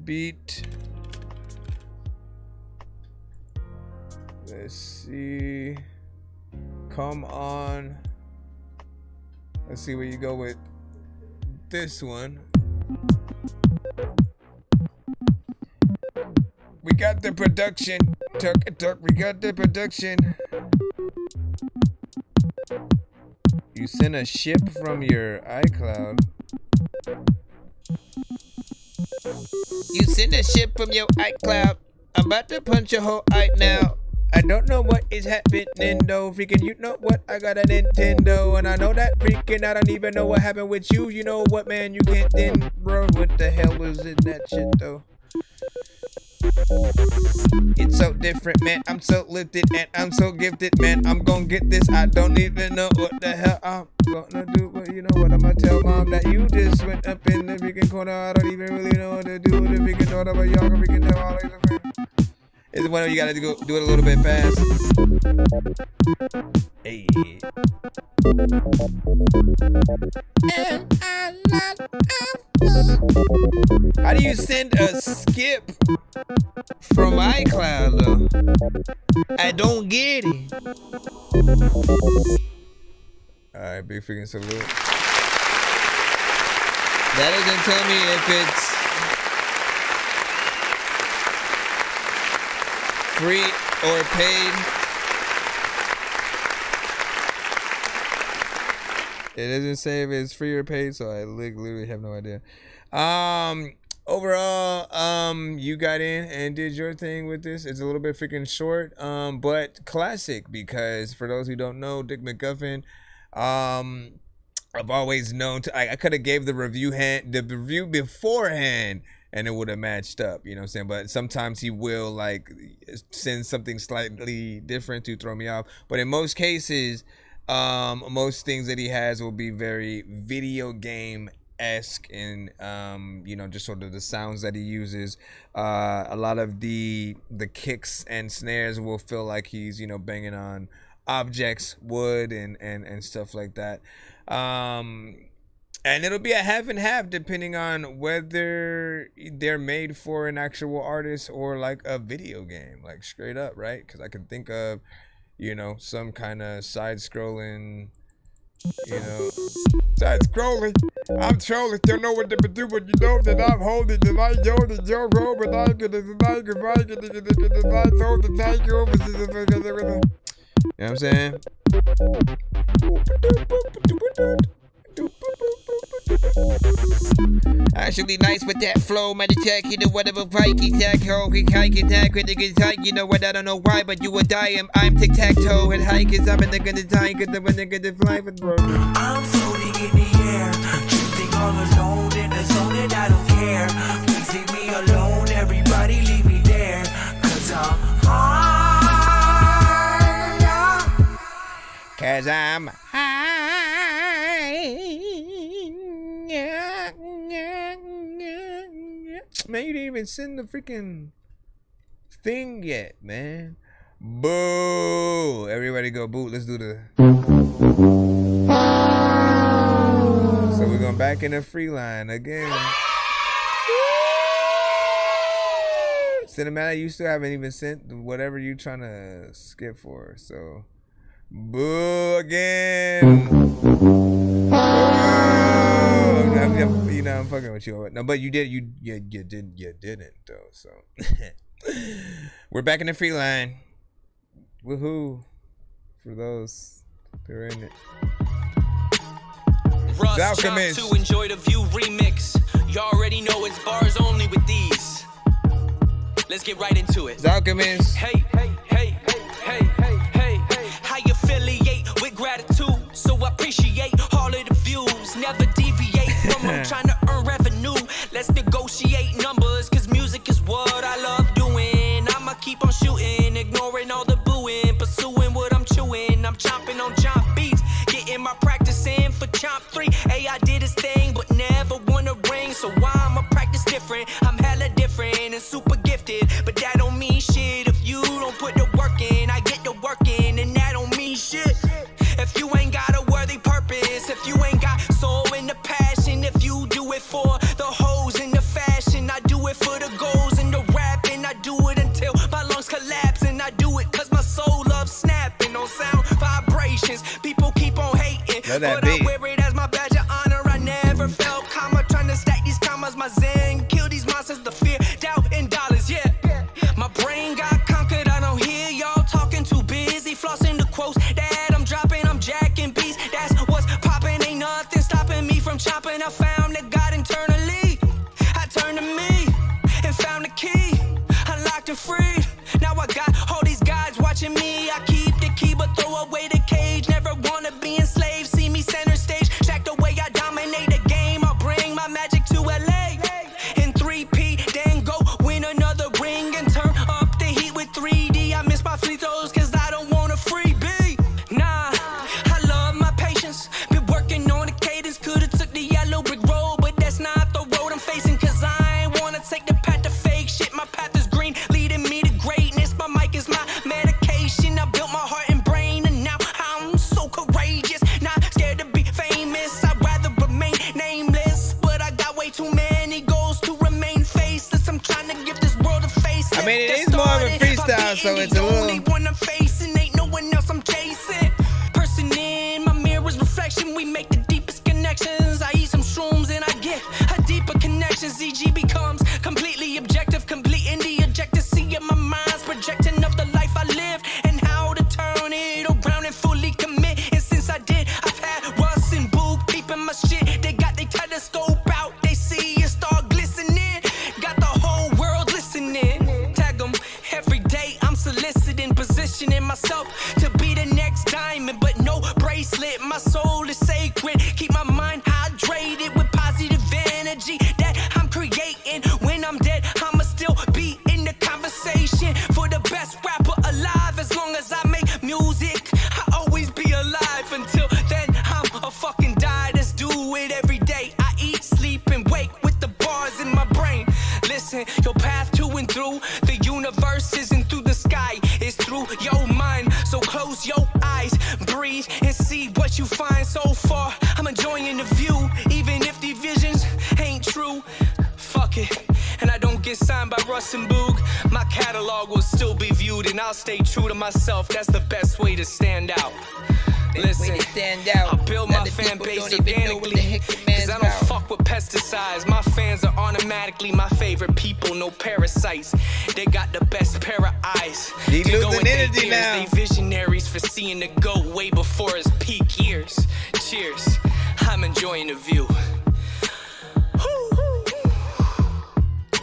beat. Let's see. Come on. Let's see where you go with this one. We got the production. Tuck, we got the production. You sent a ship from your iCloud. You send a ship from your iCloud. I'm about to punch your whole eye now. I don't know what is happening though. Freaking, you know what? I got a Nintendo, and I know that freaking I don't even know what happened with you. You know what, man? You can't then, bro. What the hell was in that shit though? It's so different, man. I'm so lifted and I'm so gifted, man. I'm gonna get this. I don't even know what the hell I'm gonna do, but you know what? I'm gonna tell mom that you just went up in the freaking corner. I don't even really know what to do with the freaking daughter, but y'all can freaking tell all these friends. It's one of you gotta do it a little bit fast. Hey. How do you send a skip from iCloud though? I don't get it. Alright, big freaking salute. That doesn't tell me if it's free or paid. It doesn't say if it's free or paid, so I literally have no idea. Overall, you got in and did your thing with this. It's a little bit freaking short, but classic, because for those who don't know, Dick McGuffin, I've always known I could have gave the review beforehand and it would have matched up, you know what I'm saying? But sometimes he will like send something slightly different to throw me off. But in most cases, most things that he has will be very video game-esque and you know, just sort of the sounds that he uses. A lot of the kicks and snares will feel like he's, you know, banging on objects, wood and stuff like that. And it'll be a half and half depending on whether they're made for an actual artist or like a video game, like straight up, right? Because I can think of, you know, some kind of side-scrolling, you know, side-scrolling. I'm trolling, don't know what to do, but you know that I'm holding the light, yo, the Joe Rogan, I get the mic, the light, hold the mic over to the, you know what I'm saying? Actually nice with that flow, man, attack, you know, whatever fight, attack, ho, hike, attack, critical type, you know what, I don't know why, but you will die, I'm tic-tac-toe, and hike is up, and they're gonna die, cause they're gonna fly with bro. I'm floating in the air, drifting all alone in the zone, and I don't care. Please leave me alone, everybody leave me there, cause I'm high. Cause I'm high. Man, you didn't even send the freaking thing yet, man. Boo! Everybody go boo. Let's do the. So we're going back in the free line again. Cinematic, you still haven't even sent whatever you trying to skip for. So, boo again. You know, I'm fucking with you. No, but you did. You didn't though. So we're back in the free line. Woohoo! for those who are in it. Russ Alchemist. Chop to Enjoy the View remix. You already know it's bars only with these. Let's get right into it. Alchemist. Hey, hey, hey, hey, hey, hey, hey. How you affiliate with gratitude? So I appreciate all of the views. Never deviate from them trying to earn revenue. Let's negotiate numbers, cause music is what I love doing. I'ma keep on shooting, ignoring all the booing, pursuing what I'm chewing. I'm chomping on chomp beats, getting my practice in for chomp 3. Hey, I did his thing, but never won a ring. So why I'ma practice different? I'm hella different and super gifted, but that don't mean shit if you don't put the work in. I get the work in, and that don't mean shit if you ain't got a worthy purpose, if you ain't got soul and the passion. If you do it for the hoes and the fashion, I do it for the goals and the rap, and I do it until my lungs collapse. And I do it cause my soul loves snapping on sound vibrations. People keep on hating, but I wear it as my badge of honor. I never felt karma, trying to stack these commas. My zen, kill these monsters, the fear, doubt, and dollars, yeah. My brain got conquered, I don't hear y'all talking, too busy flossing the quotes that I'm dropping. I'm jacking beats, that's what's popping. Ain't nothing stopping me from chopping. I found that God internally, I turned to me and found the key, unlocked and freed. Now I got all these guys watching me. I keep the key but throw away the cage. Never wanna be enslaved, see me center stage. Shack the way I dominate the game. I'll bring my magic to LA in 3P, then go win another ring and turn up the heat with 3D. I miss my free throws cause I don't want a freebie. Nah, I love my patience. Been working on the cadence. Could've took the yellow brick road, but that's not the road I'm facing. Cause I ain't wanna take the path to fake shit. My path is green, leading me to greatness. My mic is my medication. I built my heart and brain, and now I'm so courageous. Not scared to be famous. I'd rather remain nameless, but I got way too many goals to remain faceless. I'm trying to give this world a face. I mean, it is more of a freestyle, so it's a little. Only one I'm facing, ain't no one else I'm chasing. Person in my mirror's reflection, we make the deepest connections. I eat some shrooms and I get a deeper connection. ZG becomes completely objective, complete in the objective. See in my mind's projecting of the life I lived and how to turn it around and fully commit. And since I did, I've had Russ and Boog peeping my shit. They got their telescope out, they see it start glistening. Got the whole world listening. Tag them every day, I'm soliciting, positioning myself to be the next diamond, but no bracelet. My soul is sacred, keep my mind hydrated with positive energy that I'm creating. When I'm dead, I'ma still be in the conversation for the best rapper alive. As long as I make music, I'll always be alive. Until then, I'm a fucking die. Let's do it every day. I eat, sleep, and wake with the bars in my brain. Listen, your path to and through the universe isn't through the sky, it's through your mind. So close your eyes, breathe, and see what you find. So far, I'm enjoying the view, even if the visions ain't true. Fuck it, and I don't get signed by Russ and Boog. My catalog will still be viewed, and I'll stay true to myself. That's the best way to stand out. Listen, I build my fan base organically, cause I don't fuck with pesticides. My fans are automatically my favorite people, no parasites. They got the best pair of eyes. He to go losing with their energy ears. now. They visionaries for seeing the goat way before his peak years. Cheers, I'm enjoying the view.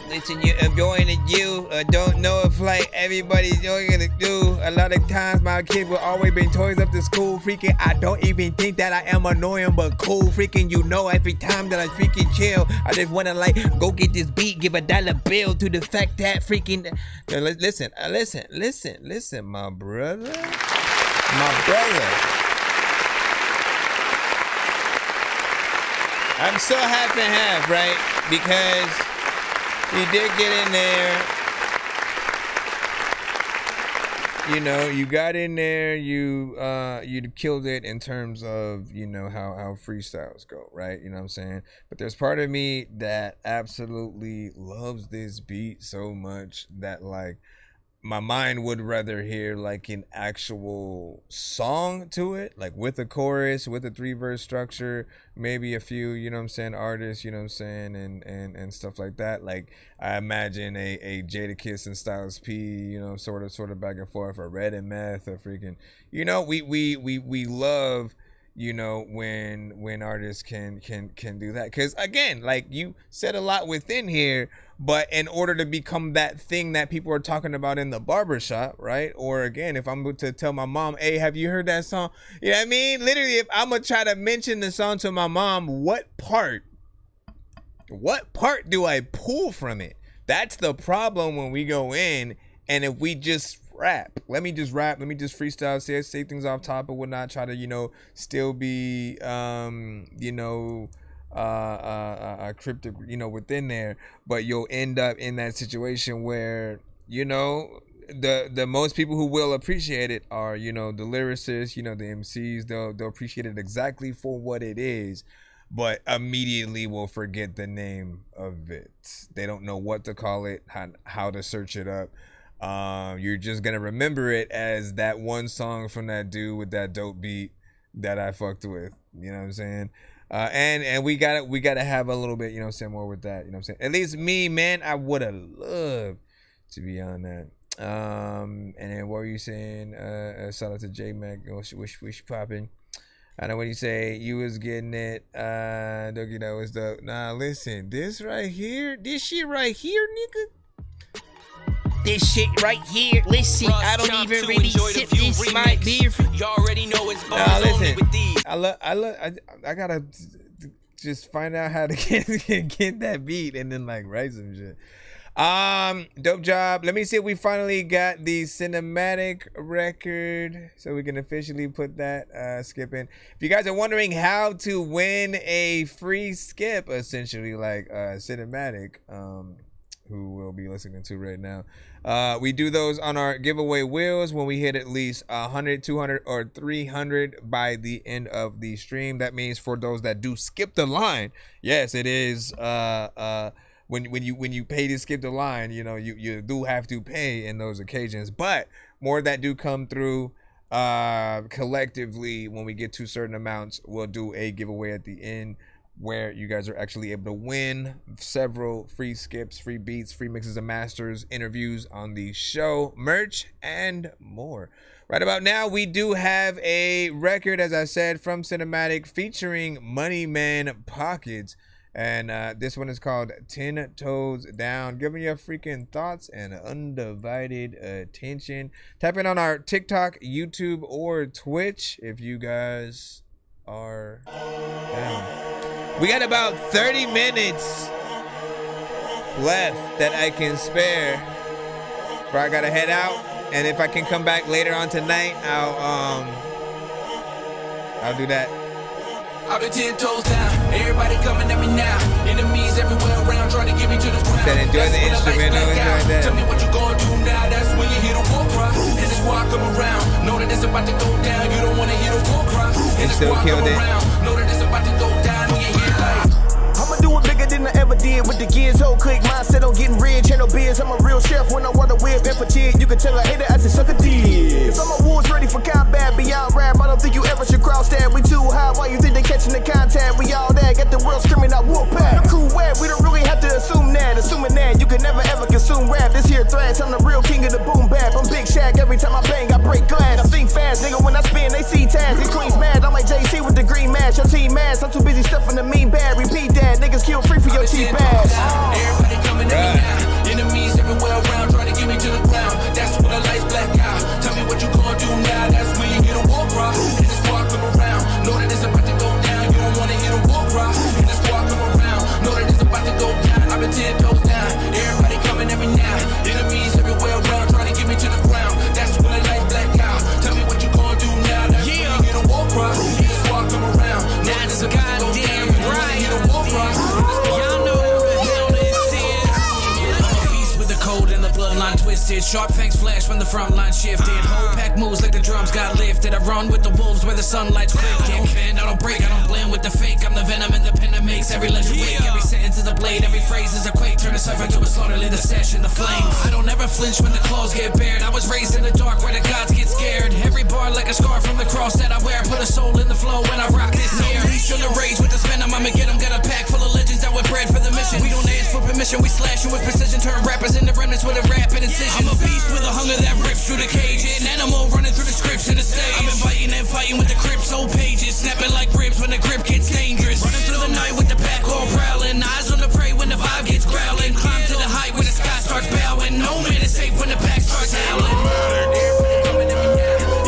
Listen, you're enjoying the view. Don't know if like everybody's enjoying the do. A lot of times my kids will always bring toys up to school. Freaking, I don't even think that I am annoying, but cool. Freaking, you know, every time that I freaking chill, I just wanna like go get this beat, give a dollar bill to the fact that freaking. Listen, my brother. I'm so half and half, right? Because you did get in there. You know, you got in there, you killed it in terms of, you know, how freestyles go, right? You know what I'm saying? But there's part of me that absolutely loves this beat so much that like my mind would rather hear like an actual song to it, like with a chorus, with a 3-verse structure, maybe a few, you know what I'm saying, artists, you know what I'm saying, and stuff like that. Like I imagine a Jadakiss and Styles P, you know, sort of back and forth, or Red and Meth, or freaking, you know, we love, you know, when artists can do that, because again, like you said a lot within here, but in order to become that thing that people are talking about in the barbershop, right? Or again, if I'm to tell my mom, hey, have you heard that song? You know what I mean? Literally, if I'm gonna try to mention the song to my mom, what part do I pull from it? That's the problem when we go in, and if we just rap, let me just freestyle, say things off top and whatnot, try to, you know, still be you know, cryptic, you know, within there, but you'll end up in that situation where, you know, the most people who will appreciate it are, you know, the lyricists, you know, the MCs. They'll appreciate it exactly for what it is, but immediately will forget the name of it. They don't know what to call it, how to search it up. You're just gonna remember it as that one song from that dude with that dope beat that I fucked with. You know what I'm saying? And we gotta have a little bit, you know what I'm saying, more with that. You know what I'm saying? At least me, man, I would have loved to be on that. And then what were you saying? Shout out to J Mac. Wish popping. I know what you say. You was getting it. Dorky, that was dope. Nah, listen, this shit right here, nigga. This shit right here, listen, I don't even really sip this my beer. You already know it's nah, listen, I gotta just find out how to get that beat and then like write some shit. Dope job. Let me see if we finally got the cinematic record so we can officially put that skip in. If you guys are wondering how to win a free skip, essentially like cinematic, who we'll be listening to right now. We do those on our giveaway wheels when we hit at least 100, 200, or 300 by the end of the stream. That means for those that do skip the line, yes, it is when you pay to skip the line, you know, you do have to pay in those occasions. But more that do come through collectively, when we get to certain amounts, we'll do a giveaway at the end, where you guys are actually able to win several free skips, free beats, free mixes and masters, interviews on the show, merch, and more. Right about now, we do have a record, as I said, from Cinematic featuring Money Man Pockets. And this one is called 10 Toes Down. Give me your freaking thoughts and undivided attention. Tap in on our TikTok, YouTube, or Twitch if you guys are down. We got about 30 minutes left that I can spare before I gotta head out. And if I can come back later on tonight, I'll do that. I've been 10 toes down, everybody coming at me now. Enemies everywhere around trying to get me to the ground. Said enjoy the instrumental, enjoy that. Tell me what you gonna do now, that's when you hear the war cry. And this war come around, know that it's about to go down. You don't wanna hear the war cry. And this war come around, know that it's about to go down. When you hear like, I'ma do it bigger than I ever did with the gears. Whole click mindset on getting rich, ain't no biz. I'm a real chef when I want to whip. If a chick, you can tell a hater I said suck a dick. Some awards ready for combat beyond rap. I don't think you ever should cross that. We too high, why you think they catching the contact? We all that, got the world screaming out whoop back. The crew wet, we don't really have to assume that. Assuming that you can never ever consume rap. This here thrash, I'm the real king of the boom bap. I'm Big Shaq, every time I bang, I break glass. I think fast, nigga, when I spin, they see tags. These queens mad, I'm like JC with the green mash. Your team mask, I'm too busy stuffing the mean bad. Repeat that, niggas kill free for your cheap ass. everybody coming at me now. Enemies everywhere around trying to get me to the ground. That's when the lights black out. Tell me what you gonna do now, that's when you hear the war cry. And this war come around, know that it's about to go down. You don't wanna hear the war cry. And this war come around, know that it's about to go down. I've been 10 toes down, everybody coming at me now. Enemies everywhere around trying to get me to the ground. That's when the lights black out. Tell me what you gonna do now, that's when you hear the war cry. And this war come around, know that it's about to go down. You don't wanna hear the war cry. Y'all know who the hell this is. Beast with the cold and the bloodline twisted. Sharp fangs flash when the front line shifted. Whole pack moves like the drums got lifted. I run with the wolves where the sunlight's quick. Can't bend, I don't break, I don't blend with the fake. I'm the venom in the pen that makes every legend wake. Every sentence is a blade, every phrase is a quake. Turn the surfer to a slaughter, lead the sesh in the flames. I don't ever flinch when the claws get bared. I was raised in the dark where the gods get scared. Every bar like a scar from the cross that I wear. Put a soul in the flow when I rock this here. Leash on the rage with the spin, I'ma get them. Got a pack full of legends that were bred for the mission. We don't ask for permission, we slash you with precision. Turn rappers into remnants with a rap and incision. I'm a beast with a hunger that rips through the cage. An animal running through the scripts in the stage. I've been biting and fighting with the crypts, old pages. Snapping like ribs when the grip gets dangerous. Running through the night with the pack all prowling. Eyes on the prey when the vibe gets growling. Climb to the height when the sky starts bowing. No man is safe when the pack starts howling.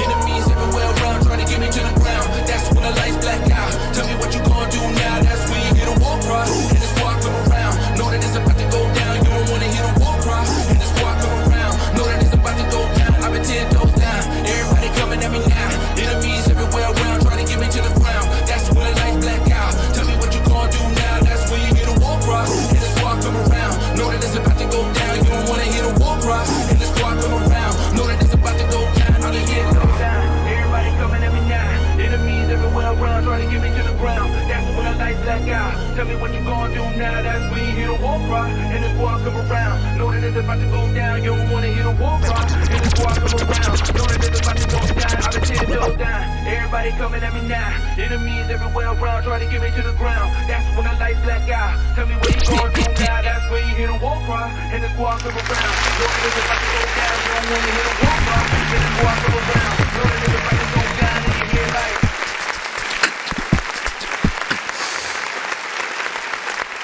Enemies everywhere around trying to get me to the ground. That's when the lights black out. Tell me what you gonna do now. That's when you get a war cry. And the squad come around. Know that it's about to go down. You don't wanna hear a war cry. And the squad come around. Know that it's about to go down. I've been 10 toes down. Everybody coming at me now. Enemies everywhere around trying to get me to the ground. That's when the lights black out. Tell me what you gonna do now. That's when you get a war cry. And the squad come around. Know that it's about to go down. You don't wanna hear a war cry. And the squad come around. Know that it's about to go down. I've been 10 toes down. Everybody coming at me now. Enemies everywhere around trying to get me to the ground. That's when the lights black out. Tell me what you gonna do now. That's when you hear the war cry. And the squad come around. Know that it's about to go down. You don't wanna hear the war cry. And the squad come around. Know that it's about to go down. I've been 10 toes down. Everybody coming at me now. Enemies everywhere around trying to get me to the ground. That's when the lights black out. Tell me what you gonna do now. That's when you hear the war cry. And the squad come around. Know that it's about to go down. You don't wanna hear the war cry. And the squad come around. Know that it's about to go down. And you hear like.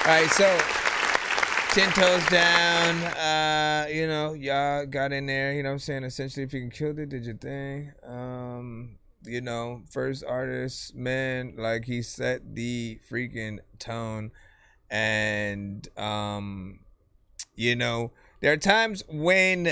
Alright, so 10 toes down, you know, y'all got in there, you know what I'm saying? Essentially, if you can kill it, did your thing. You know, first artist, man, like he set the freaking tone. And you know, there are times when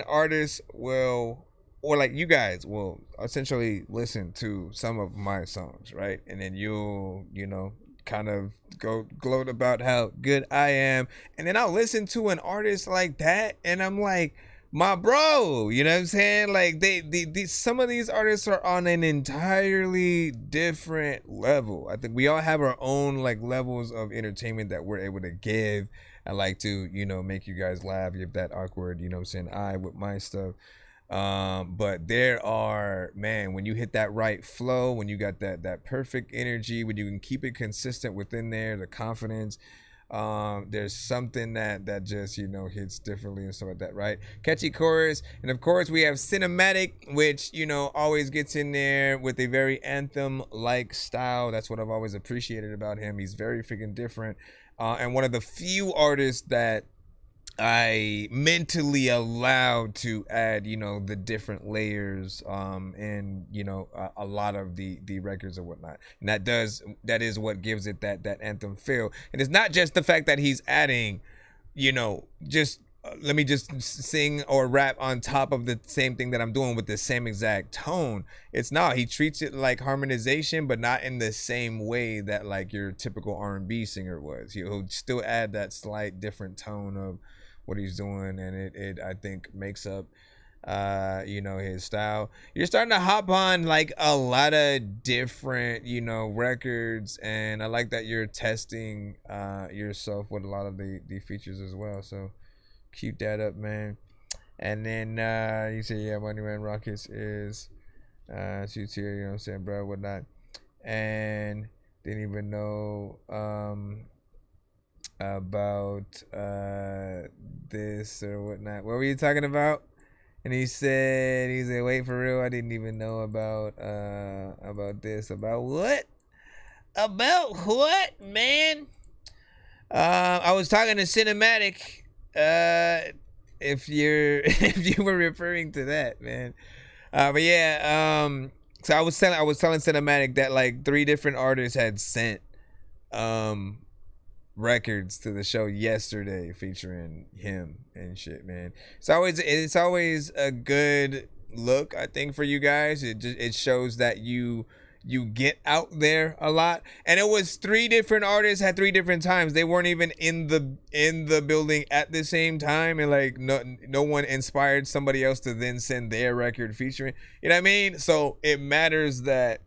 artists will, or like you guys will essentially listen to some of my songs, right? And then you'll, you know, kind of go gloat about how good I am. And then I'll listen to an artist like that and I'm like, my bro, you know what I'm saying? Like some of these artists are on an entirely different level. I think we all have our own like levels of entertainment that we're able to give. I like to, you know, make you guys laugh, give that awkward, you know what I'm saying, with my stuff. But there are, man, when you hit that right flow, when you got that perfect energy, when you can keep it consistent within there, the confidence, there's something that just, you know, hits differently and stuff like that, right? Catchy chorus. And of course we have Cinematic, which, you know, always gets in there with a very anthem-like style. That's what I've always appreciated about him. He's very freaking different. And one of the few artists that I mentally allowed to add, you know, the different layers and, you know, a lot of the records and whatnot. And that is what gives it that anthem feel. And it's not just the fact that he's adding, you know, just let me just sing or rap on top of the same thing that I'm doing with the same exact tone. It's not. He treats it like harmonization, but not in the same way that like your typical R&B singer was. He'll still add that slight different tone of what he's doing, and it I think makes up you know, his style. You're starting to hop on like a lot of different, you know, records, and I like that you're testing yourself with a lot of the features as well, so keep that up, man. And then you say, yeah, Money Man Rockets is shoots here, you know what I'm saying, bro, whatnot. And didn't even know about this or whatnot. What were you talking about? And he said, wait, for real, I didn't even know about this. About what? About what, man? I was talking to Cinematic. If you were referring to that, man. But yeah, so I was telling Cinematic that like 3 different artists had sent records to the show yesterday featuring him and shit, man. It's always a good look, I think, for you guys. It shows that you get out there a lot. And it was 3 different artists at 3 different times. They weren't even in the building at the same time, and like no one inspired somebody else to then send their record featuring, you know what I mean? So it matters that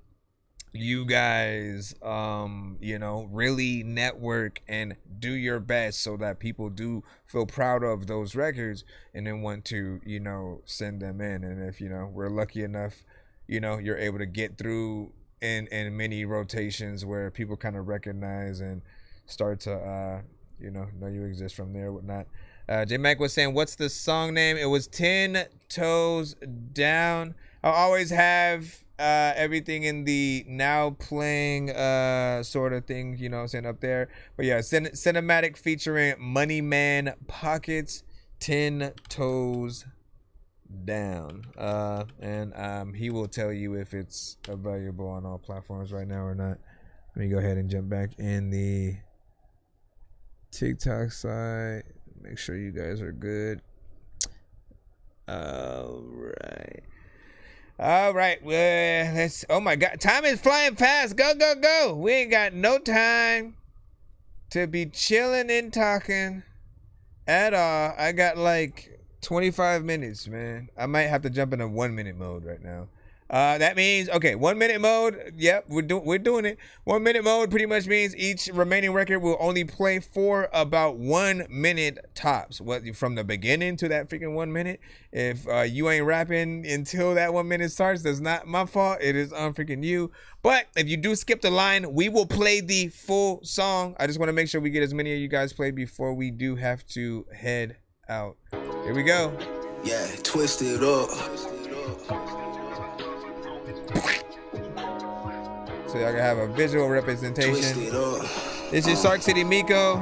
you guys, you know, really network and do your best so that people do feel proud of those records and then want to, you know, send them in. And if, you know, we're lucky enough, you know, you're able to get through in many rotations where people kind of recognize and start to, you know you exist from there, whatnot. J Mac was saying, what's the song name? It was 10 Toes Down. I'll always have everything in the now playing sort of thing, you know what I'm saying, up there. But yeah, cinematic featuring Money Man Pockets, 10 Toes Down. And he will tell you if it's available on all platforms right now or not. Let me go ahead and jump back in the TikTok side. Make sure you guys are good. All right. Well, let's. Oh my God, time is flying fast. Go, go, go. We ain't got no time to be chilling and talking at all. I got like 25 minutes, man. I might have to jump in a 1 minute mode right now. That means, okay, 1 minute mode. Yep, we're doing it. 1 minute mode pretty much means each remaining record will only play for about 1 minute tops. What, from the beginning to that freaking 1 minute. If you ain't rapping until that 1 minute starts, that's not my fault. It is on freaking you. But if you do skip the line, we will play the full song. I just want to make sure we get as many of you guys played before we do have to head out. Here we go. Yeah, twist it up. So y'all gonna have a visual representation. This is Sark City Miko.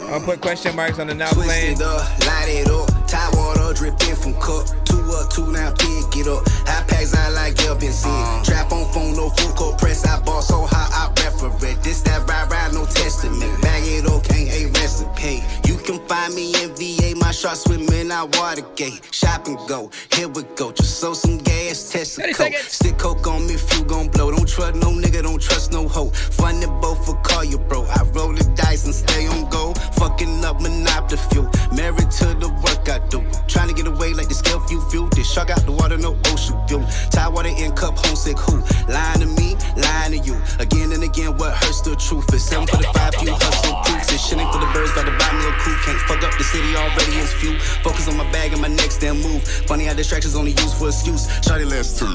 I'll put question marks on the now playing. Light it up, tie water dripping from cup. 2 up, 2 now, pick it up. High packs I like up and see. Trap on phone, no full court press. I ball so hot, I referate. This that ride, no testament. Bag it up, can't a recipe. You can find me in VA, my shot swimming out Watergate. Shop and go, here we go. Just sow some gas, test a coke. Stick coke on me if you gon' blow. Don't trust no nigga, don't trust no hoe. Fun it both for call you bro. I roll the dice and stay on go. Fucking up monopoly fuel. Married to the work I do. Trying to get away like the scale few fuel. This shark out the water, no ocean view. Tie water in cup, homesick who? Lying to me, lying to you. Again and again, what hurts the truth? It's 7 for the 5, you hustle proof. This shit ain't for the birds, about to buy me a crew. Can't fuck up the city, already is few. Focus on my bag and my next damn move. Funny how distractions only used for excuse. Shawty last 2.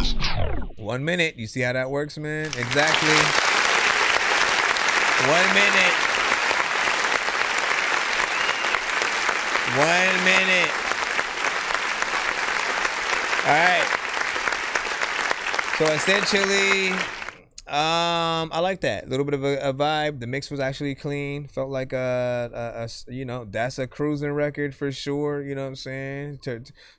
1 minute. You see how that works, man? Exactly. 1 minute. 1 minute. All right. So essentially, I like that. A little bit of a vibe. The mix was actually clean. Felt like you know, that's a cruising record for sure. You know what I'm saying?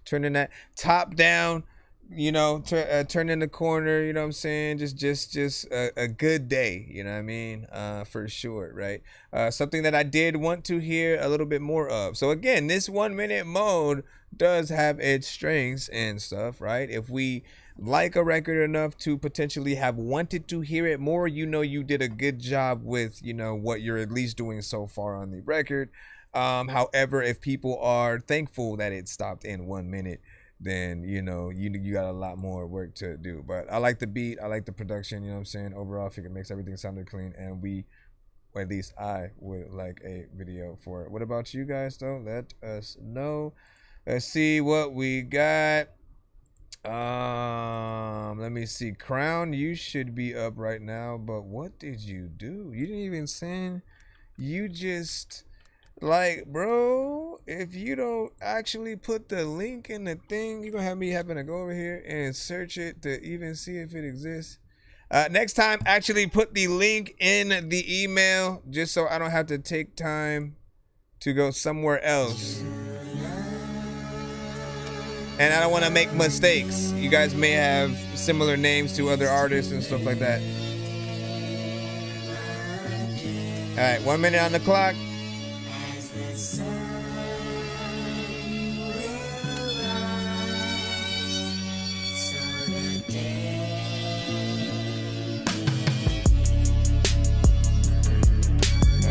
Turning that top down, you know, turning the corner. You know what I'm saying? Just a good day. You know what I mean? For sure, right? Something that I did want to hear a little bit more of. So again, this 1 minute mode does have its strengths and stuff, right? If we like a record enough to potentially have wanted to hear it more, you know, you did a good job with, you know, what you're at least doing so far on the record. However, if people are thankful that it stopped in 1 minute, then, you know, you got a lot more work to do. But I like the beat, I like the production, you know what I'm saying? Overall, I think it makes everything sound clean, and or at least I would like a video for it. What about you guys though? Let us know. Let's see what we got. Let me see. Crown, you should be up right now, but what did you do? You didn't even send. You just, like, bro, if you don't actually put the link in the thing, you're gonna have me having to go over here and search it to even see if it exists. Next time, actually put the link in the email, just so I don't have to take time to go somewhere else. And I don't want to make mistakes. You guys may have similar names to other artists and stuff like that. All right, 1 minute on the clock.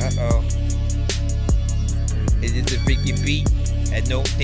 Uh-oh. Is this a freaking beat? I don't think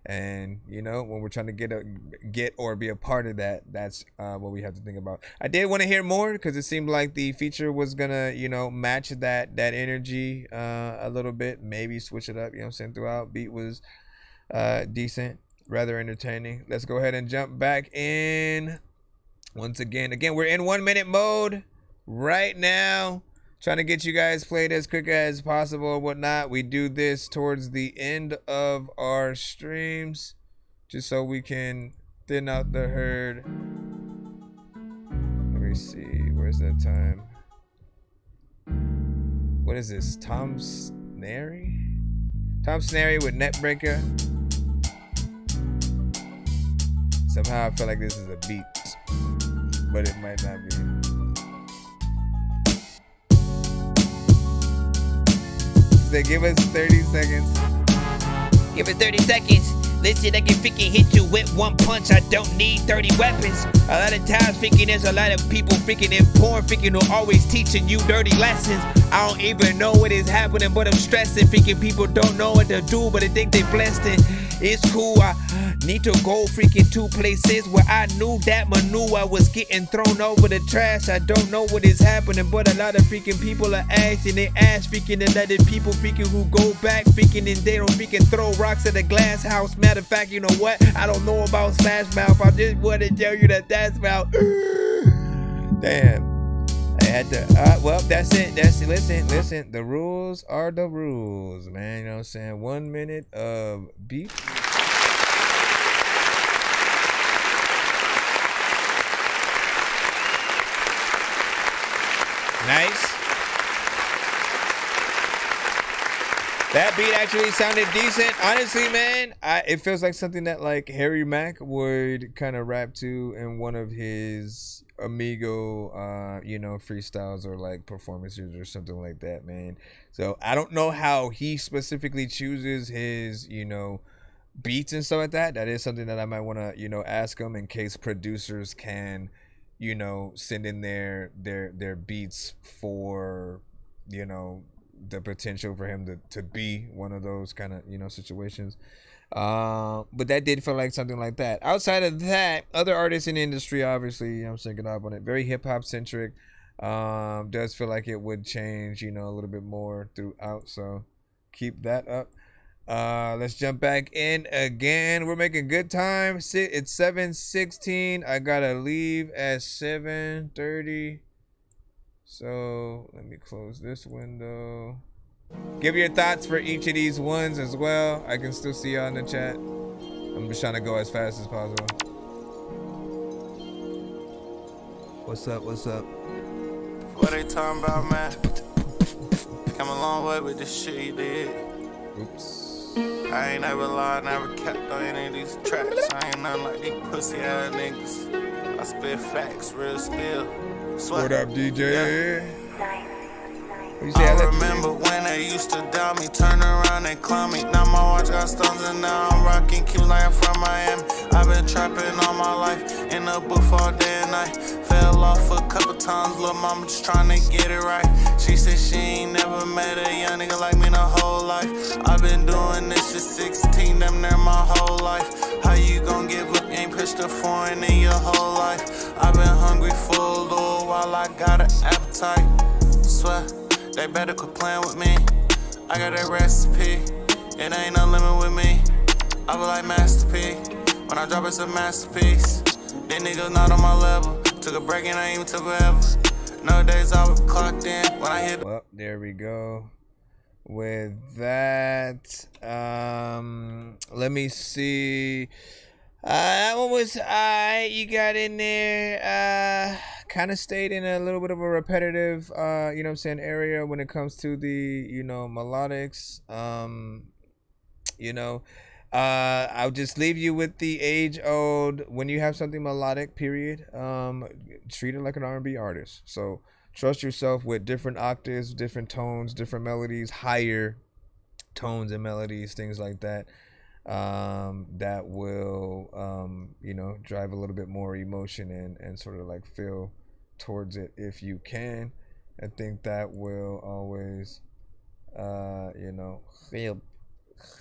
And you know, when we're trying to get or be a part of that, that's what we have to think about. I did want to hear more because it seemed like the feature was gonna, you know, match that energy a little bit, maybe switch it up, you know what I'm saying, throughout. Beat was decent, rather entertaining. Let's go ahead and jump back in once again. We're in 1 minute mode right now, trying to get you guys played as quick as possible or whatnot. We do this towards the end of our streams just so we can thin out the herd. Let me see, where's that time? What is this? Tom Snary with Netbreaker. Somehow I feel like this is a beat, but it might not be. They give us 30 seconds. Give it 30 seconds. Listen, I can freaking hit you with one punch. I don't need 30 weapons. A lot of times freaking there's a lot of people freaking in porn freaking who always teaching you dirty lessons. I don't even know what is happening, but I'm stressing. Freaking people don't know what to do, but they think they blessed and it's cool. I need to go freaking to places where I knew that manure was getting thrown over the trash. I don't know what is happening, but a lot of freaking people are asking. They ask freaking and other people freaking who go back freaking and they don't freaking throw rocks at the glass house. Matter of fact, you know what? I don't know about Smash Mouth. I just want to tell you that that's about. Damn. I had to. Well, that's it. Listen. The rules are the rules, man. You know what I'm saying? 1 minute of beat. Nice. That beat actually sounded decent. Honestly, man, it feels like something that like Harry Mack would kind of rap to in one of his Amigo, you know, freestyles or like performances or something like that, man. So I don't know how he specifically chooses his, you know, beats and stuff like that. That is something that I might want to, you know, ask him in case producers can, you know, send in their beats for, you know, the potential for him to be one of those kind of, you know, situations. But that did feel like something like that. Outside of that, other artists in the industry, obviously, I'm syncing up on it. Very hip hop centric. Does feel like it would change, you know, a little bit more throughout. So keep that up. Let's jump back in again. We're making good time. It's 7:16. I gotta leave at 7:30. So let me close this window. Give your thoughts for each of these ones as well. I can still see y'all in the chat. I'm just trying to go as fast as possible. What's up? What they talking about, man? Come a long way with this shit you did. Oops. I ain't never lied, never kept on any of these tracks. I ain't nothing like these pussy ass niggas. I spit facts, real spill. What up, DJ? I remember when they used to doubt me, turn around and clown me. Now my watch got stones and now I'm rocking cute like I'm from Miami. I've been trapping all my life, in the booth all day and night. Fell off a couple times, little mama just trying to get it right. She said she ain't never met a young nigga like me in her whole life. I've been doing this shit 16, damn near my whole life. How you gon' give up, ain't pushed a foreign in your whole life. I've been hungry for a little while, I got an appetite. Swear. They better quit playing with me. I got that recipe. It ain't no limit with me. I be like Master P. When I drop it's a masterpiece. They niggas not on my level. Took a break and I even took forever. Nowadays I was clocked in when I hit. Well, there we go. With that, let me see. That one was you got in there. Kind of stayed in a little bit of a repetitive, you know what I'm saying, area when it comes to the, you know, melodics. You know, I'll just leave you with the age-old, when you have something melodic, period, treat it like an R&B artist. So trust yourself with different octaves, different tones, different melodies, higher tones and melodies, things like that. That will, you know, drive a little bit more emotion and sort of like feel towards it if you can. I think that will always, you know,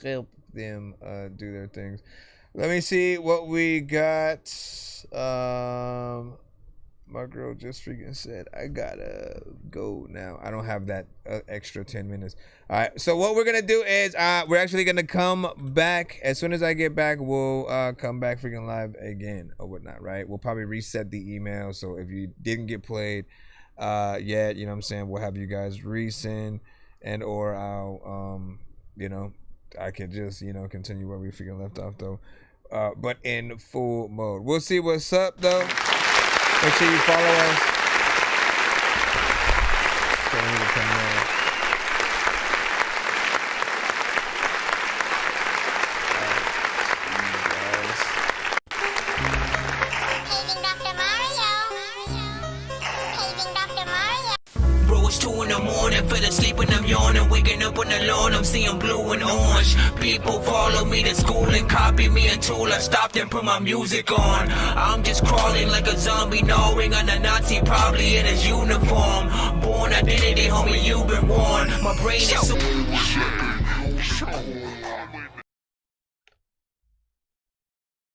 help them do their things. Let me see what we got. My girl just freaking said, I gotta go now. I don't have that extra 10 minutes. All right, so what we're gonna do is we're actually gonna come back. As soon as I get back, we'll come back freaking live again or whatnot, right? We'll probably reset the email. So if you didn't get played yet, you know what I'm saying, we'll have you guys resend, and or I'll, you know, I can just, you know, continue where we freaking left off though. But in full mode. We'll see what's up though. Make sure you follow us. Bro, it's 2 in the morning, fell asleep and I'm yawning. Waking up on the lawn, I'm seeing blue and orange. People follow me to school and copy me until I stopped and put my music on. I'm just crawling like a zombie, gnawing on a Nazi, probably in his uniform. Born identity, homie, you've been warned. My brain is so...